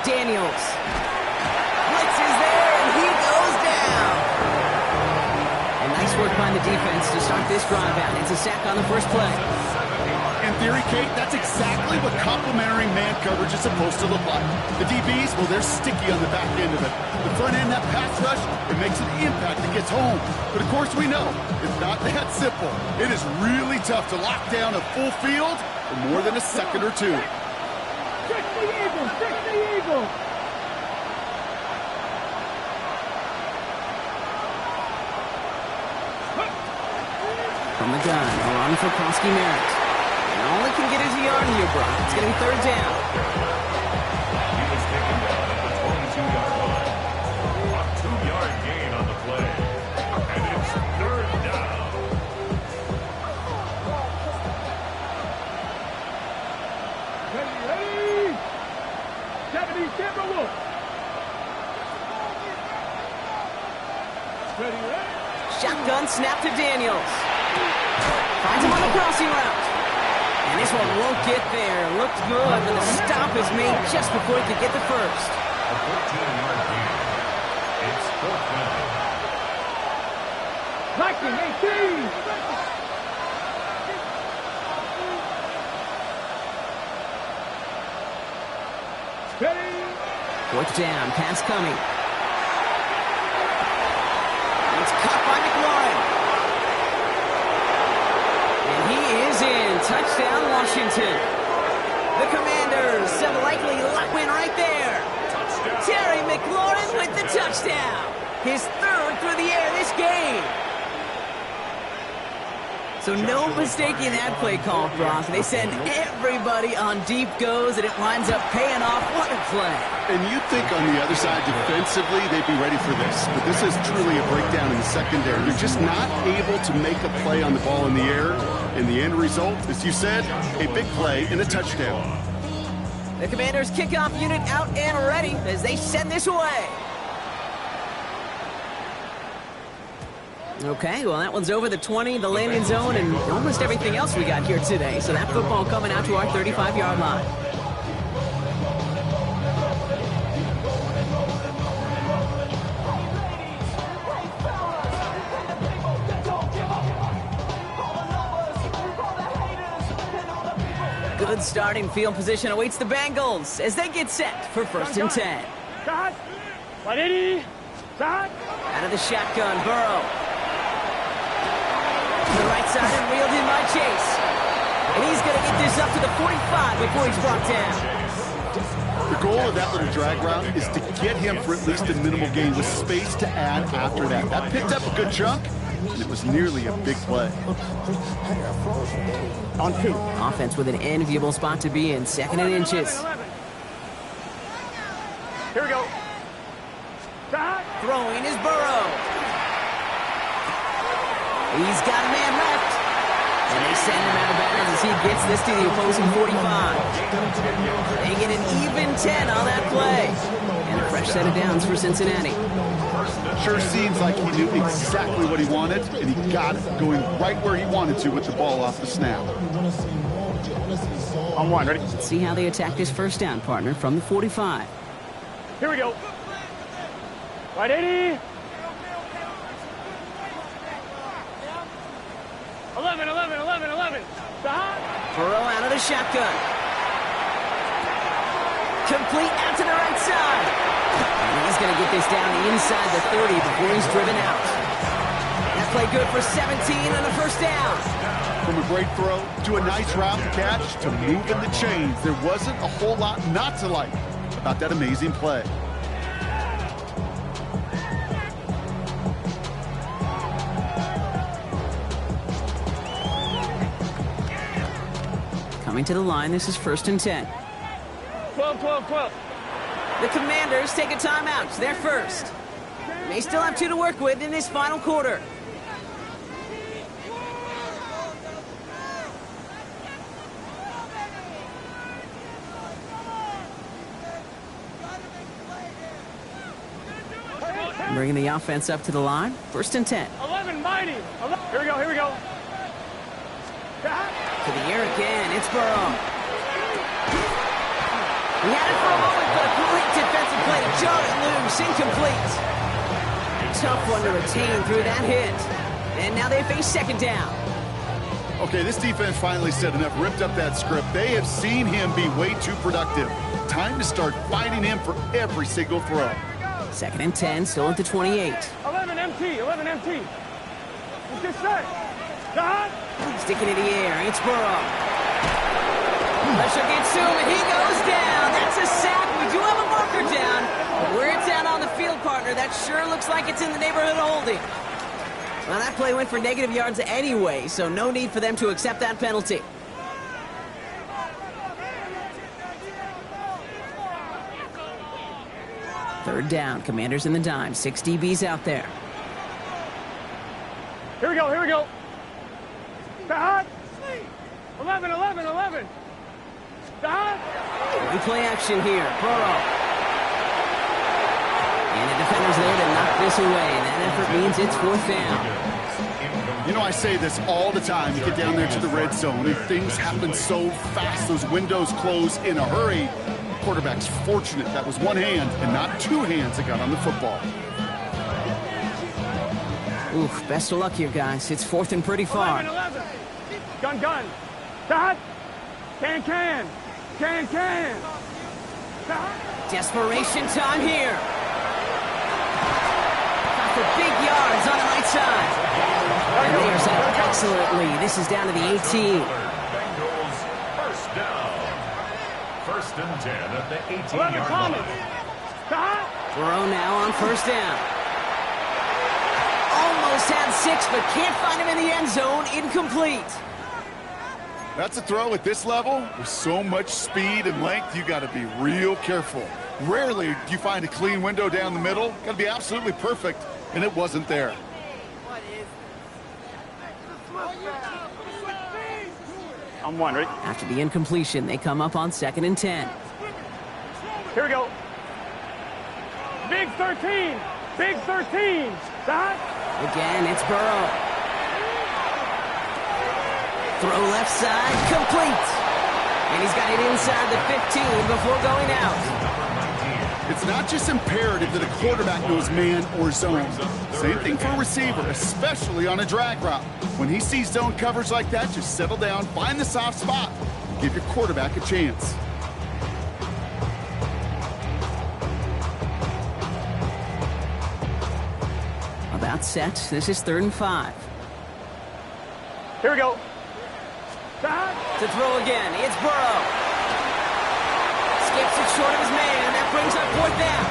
Speaker 1: Daniels. Blitz is there, and he goes down. And nice work by the defense to start this drive out. It's a sack on the first play.
Speaker 3: In theory, Kate, that's exactly what complementary man coverage is supposed to look like. The DBs, well, they're sticky on the back end of it. The front end, that pass rush, it makes an impact that gets home. But of course we know, it's not that simple. It is really tough to lock down a full field for more than a second or two.
Speaker 2: Check the Eagles! Check the Eagles!
Speaker 1: From the gun, a run for Prosky Merritt. And all he can get is a yard here, Brock. It's going to be 3rd down.
Speaker 4: He was taken down at the 22-yard line. A 2-yard gain on the play. And it's 3rd down.
Speaker 2: Ready! 70 Timberwolves! Ready!
Speaker 1: Shotgun snap to Daniels. Finds him on the crossing route. And this one won't get there. Looked good, but the stop is made just before he could get the first.
Speaker 4: A 14-yard gain. It's 4th down.
Speaker 2: Viking 18! Ready!
Speaker 1: 4th down, pass coming. It's caught by McLaurin. And he is in. Touchdown, Washington. The Commanders have a likely luck win right there.
Speaker 4: Touchdown.
Speaker 1: Terry McLaurin with the touchdown. His 3rd through the air this game. So no mistaking that play call, Brock. They send everybody on deep goes, and it winds up paying off. What a play.
Speaker 3: And you'd think on the other side, defensively, they'd be ready for this. But this is truly a breakdown in the secondary. They're just not able to make a play on the ball in the air. And the end result, as you said, a big play and a touchdown.
Speaker 1: The Commanders' kickoff unit out and ready as they send this away. Okay, well, that one's over the 20, the landing zone, and almost everything else we got here today. So that football coming out to our 35-yard line. Good starting field position awaits the Bengals as they get set for 1st and 10.
Speaker 2: Shot! 180! Shot!
Speaker 1: Out of the shotgun, Burrow. To the right side and wheeled in by Chase. And he's going to get this up to the 45 before he's brought down.
Speaker 3: The goal of that little drag route is to get him for at least a minimal gain with space to add after that. That picked up a good chunk, and it was nearly a big play.
Speaker 1: On 2. Offense with an enviable spot to be in, 2nd and inches.
Speaker 2: Here we go. Shot!
Speaker 1: Throwing is Burrow. He's got a man left. And they send him out of bounds as he gets this to the opposing 45. They get an even 10 on that play. And a fresh set of downs for Cincinnati.
Speaker 3: Sure seems like he knew exactly what he wanted, and he got it going right where he wanted to with the ball off the snap.
Speaker 2: On 1, ready?
Speaker 1: Let's see how they attack this 1st down, partner, from the 45.
Speaker 2: Here we go. 180! 11. Shot!
Speaker 1: Burrow out of the shotgun. Complete out to the right side. And he's going to get this down inside the 30 before he's driven out. That play good for 17 on the 1st down.
Speaker 3: From a great throw to a nice route to catch to moving the chains, there wasn't a whole lot not to like about that amazing play.
Speaker 1: Coming to the line, this is 1st and 10.
Speaker 2: 12, 12, 12.
Speaker 1: The Commanders take a timeout. They're first. They still have 2 to work with in this final quarter. Bringing the offense up to the line. 1st and 10.
Speaker 2: 11, mighty. 11. Here we go, here we go.
Speaker 1: To the air again. It's Burrow. He had it for a moment, but a great defensive play to jog it loose. Incomplete. Tough one to retain through that hit. And now they face 2nd down.
Speaker 3: Okay, this defense finally said enough, ripped up that script. They have seen him be way too productive. Time to start fighting him for every single throw.
Speaker 1: 2nd and 10, still at the 28.
Speaker 2: 11 MT, 11 MT. Let's get set. Dot.
Speaker 1: Sticking in the air, it's Burrow. Pressure gets to him, and he goes down. That's a sack. We do have a marker down. But where it's at on the field, partner, that sure looks like it's in the neighborhood of holding. Well, that play went for negative yards anyway, so no need for them to accept that penalty. Third down, Commanders in the dime. 6 DBs out there.
Speaker 2: Here we go, here we go. Dot. 11, 11, 11. Dot.
Speaker 1: Replay action here. Burrow. And the defender's there to knock this away. That effort means it's 4th down.
Speaker 3: You know, I say this all the time. You get down there to the red zone, and things happen so fast. Those windows close in a hurry. Quarterback's fortunate that was one hand and not 2 hands that got on the football.
Speaker 1: Oof, best of luck here, guys. It's 4th and pretty far.
Speaker 2: 11, 11. Gun, gun. Dot. Can. Can. Dot.
Speaker 1: Desperation time here. Got the big yards on the right side. And they are set up excellently. This is down to the 18.
Speaker 4: Bengals first down. 1st and 10 at the
Speaker 2: 11
Speaker 4: 18-yard
Speaker 2: Thomas.
Speaker 4: line.
Speaker 2: Dot.
Speaker 1: Burrow now on 1st down. Almost had 6, but can't find him in the end zone. Incomplete.
Speaker 3: That's a throw at this level. With so much speed and length, you got to be real careful. Rarely do you find a clean window down the middle. Got to be absolutely perfect, and it wasn't there.
Speaker 2: I'm one, ready?
Speaker 1: After the incompletion, they come up on 2nd and 10.
Speaker 2: Here we go. Big 13. Big 13. Dot.
Speaker 1: Again, it's Burrow. Throw left side, complete. And he's got it inside the 15 before going out.
Speaker 3: It's not just imperative that a quarterback knows man or zone. Same thing for a receiver, especially on a drag route. When he sees zone coverage like that, just settle down, find the soft spot, and give your quarterback a chance.
Speaker 1: About set. This is 3rd and 5.
Speaker 2: Here we go. Dot.
Speaker 1: To throw again, it's Burrow. Skips it short of his man, and that brings up 4th down.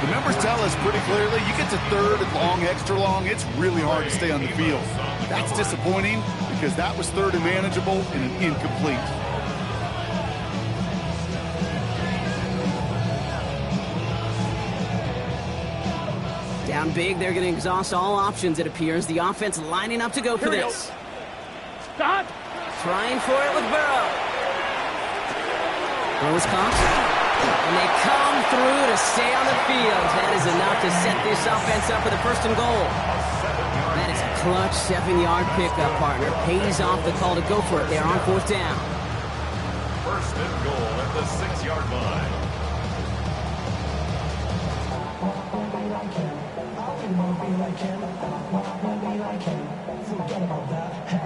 Speaker 3: The numbers tell us pretty clearly, you get to 3rd and long, extra long, it's really hard to stay on the field. That's disappointing because that was 3rd and manageable and an incomplete.
Speaker 1: Down big, they're going to exhaust all options, it appears. The offense lining up to go for this.
Speaker 2: Dot.
Speaker 1: Trying for it with Burrow. Burrow's caught. And they come through to stay on the field. That is enough to set this offense up for the 1st and goal. That is a clutch 7-yard pickup, partner. Pays off the call to go for it there on 4th down.
Speaker 4: 1st and goal at the 6-yard line.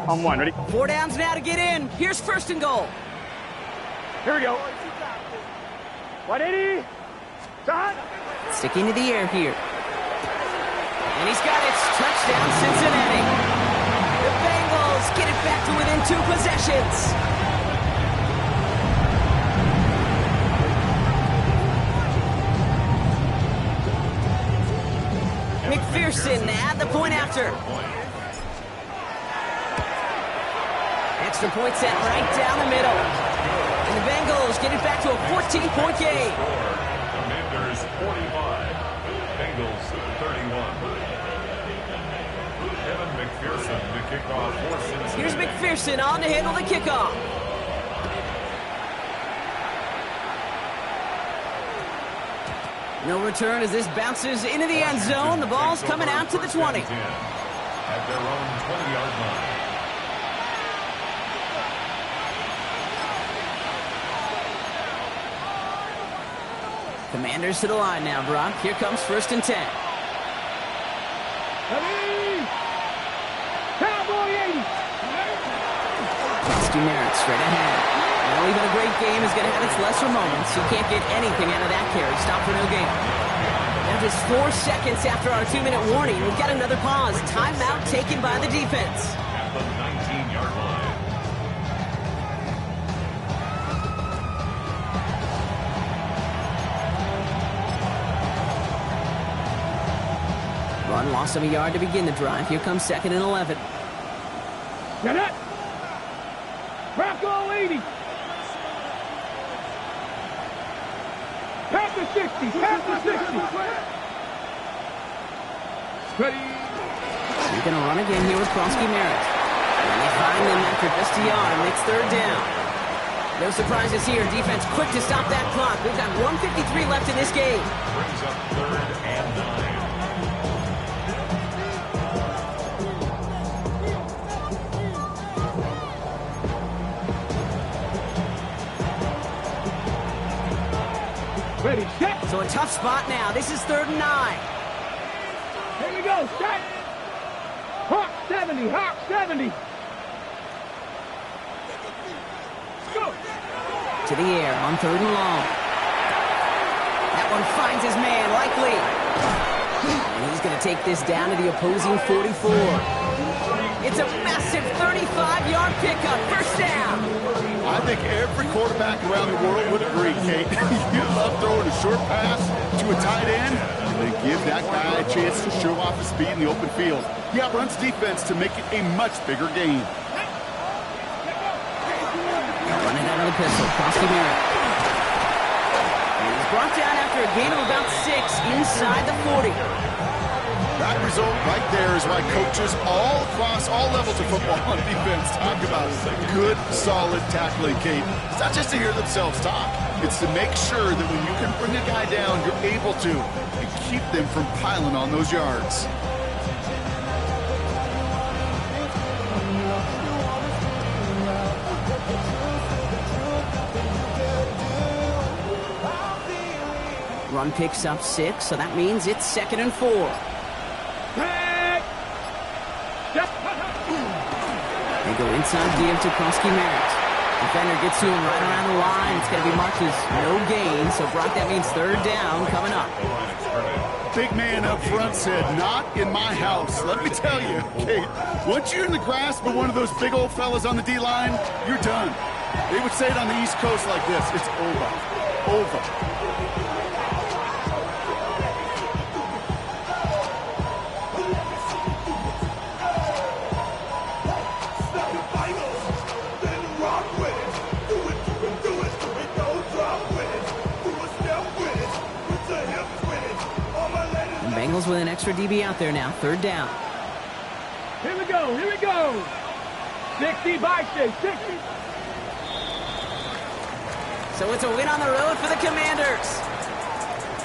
Speaker 2: I'm one, ready?
Speaker 1: 4 downs now to get in. Here's 1st and goal.
Speaker 2: Here we go. 180. Dot.
Speaker 1: Sticking to the air here. And he's got it. Touchdown, Cincinnati. The Bengals get it back to within 2 possessions. McPherson at the point after. It's extra point set right down the middle. And the Bengals get it back to a 14-point game.
Speaker 4: Commanders 45, Bengals 31. Kevin McPherson to kick off for Cincinnati.
Speaker 1: Here's McPherson on to handle the kickoff. No return as this bounces into the end zone. The ball's coming out to the 20.
Speaker 4: At their own 20-yard line.
Speaker 1: Commanders to the line now, Brock. Here comes 1st and 10.
Speaker 2: Cowboy 80.
Speaker 1: Krusty Merritt straight ahead. Well, even a great game is going to have its lesser moments. You can't get anything out of that carry. Stop for no gain. Now just 4 seconds after our 2-minute warning, we've got another pause. Timeout taken by the defense.
Speaker 4: At the 19-yard line.
Speaker 1: Run loss of a yard to begin the drive. Here comes 2nd and 11.
Speaker 2: Get it. Bronco 80. Pass the 60. Pass the 60. Ready.
Speaker 1: He's going to run again here with Krusty Merritt. And they find them after just a yard. It's 3rd down. No surprises here. Defense quick to stop that clock. We've got 1:53 left in this game.
Speaker 4: Brings up 3rd and 9.
Speaker 2: Ready, set.
Speaker 1: So a tough spot now. This is 3rd and 9.
Speaker 2: Here we go, set. Hawk 70, Hawk 70. Let's go.
Speaker 1: To the air on 3rd and long. That one finds his man, Likely. And he's going to take this down to the opposing 44. It's a massive 35-yard pickup. 1st down.
Speaker 3: I think every quarterback around the world would agree, Kate. You love throwing a short pass to a tight end and then give that guy a chance to show off his speed in the open field. Yeah, runs defense to make it a much bigger game.
Speaker 1: Running out of the pistol, Krusty Merritt. He's brought down after a gain of about 6 inside the 40.
Speaker 3: That result right there is why coaches all across all levels of football on defense talk about good, solid tackling, Kate. It's not just to hear themselves talk. It's to make sure that when you can bring a guy down, you're able to and keep them from piling on those yards.
Speaker 1: Run picks up 6, so that means it's 2nd and 4. They go inside give to Krusty Merritt. Defender gets to him right around the line. It's going to be marked as no gain. So, Brock, that means 3rd down coming up.
Speaker 3: Big man up front said, not in my house. Let me tell you, Kate, once you're in the grasp of one of those big old fellas on the D-line, you're done. They would say it on the East Coast like this. It's over. Over.
Speaker 1: Bengals with an extra DB out there now. 3rd down.
Speaker 2: Here we go, here we go. 60 by 60.
Speaker 1: So it's a win on the road for the Commanders.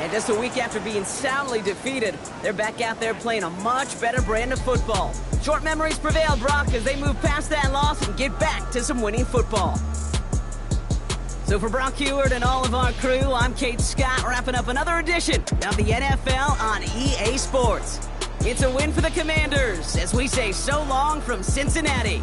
Speaker 1: And just a week after being soundly defeated, they're back out there playing a much better brand of football. Short memories prevail, Brock, as they move past that loss and get back to some winning football. So for Brock Huard and all of our crew, I'm Kate Scott, wrapping up another edition of the NFL on EA Sports. It's a win for the Commanders as we say so long from Cincinnati.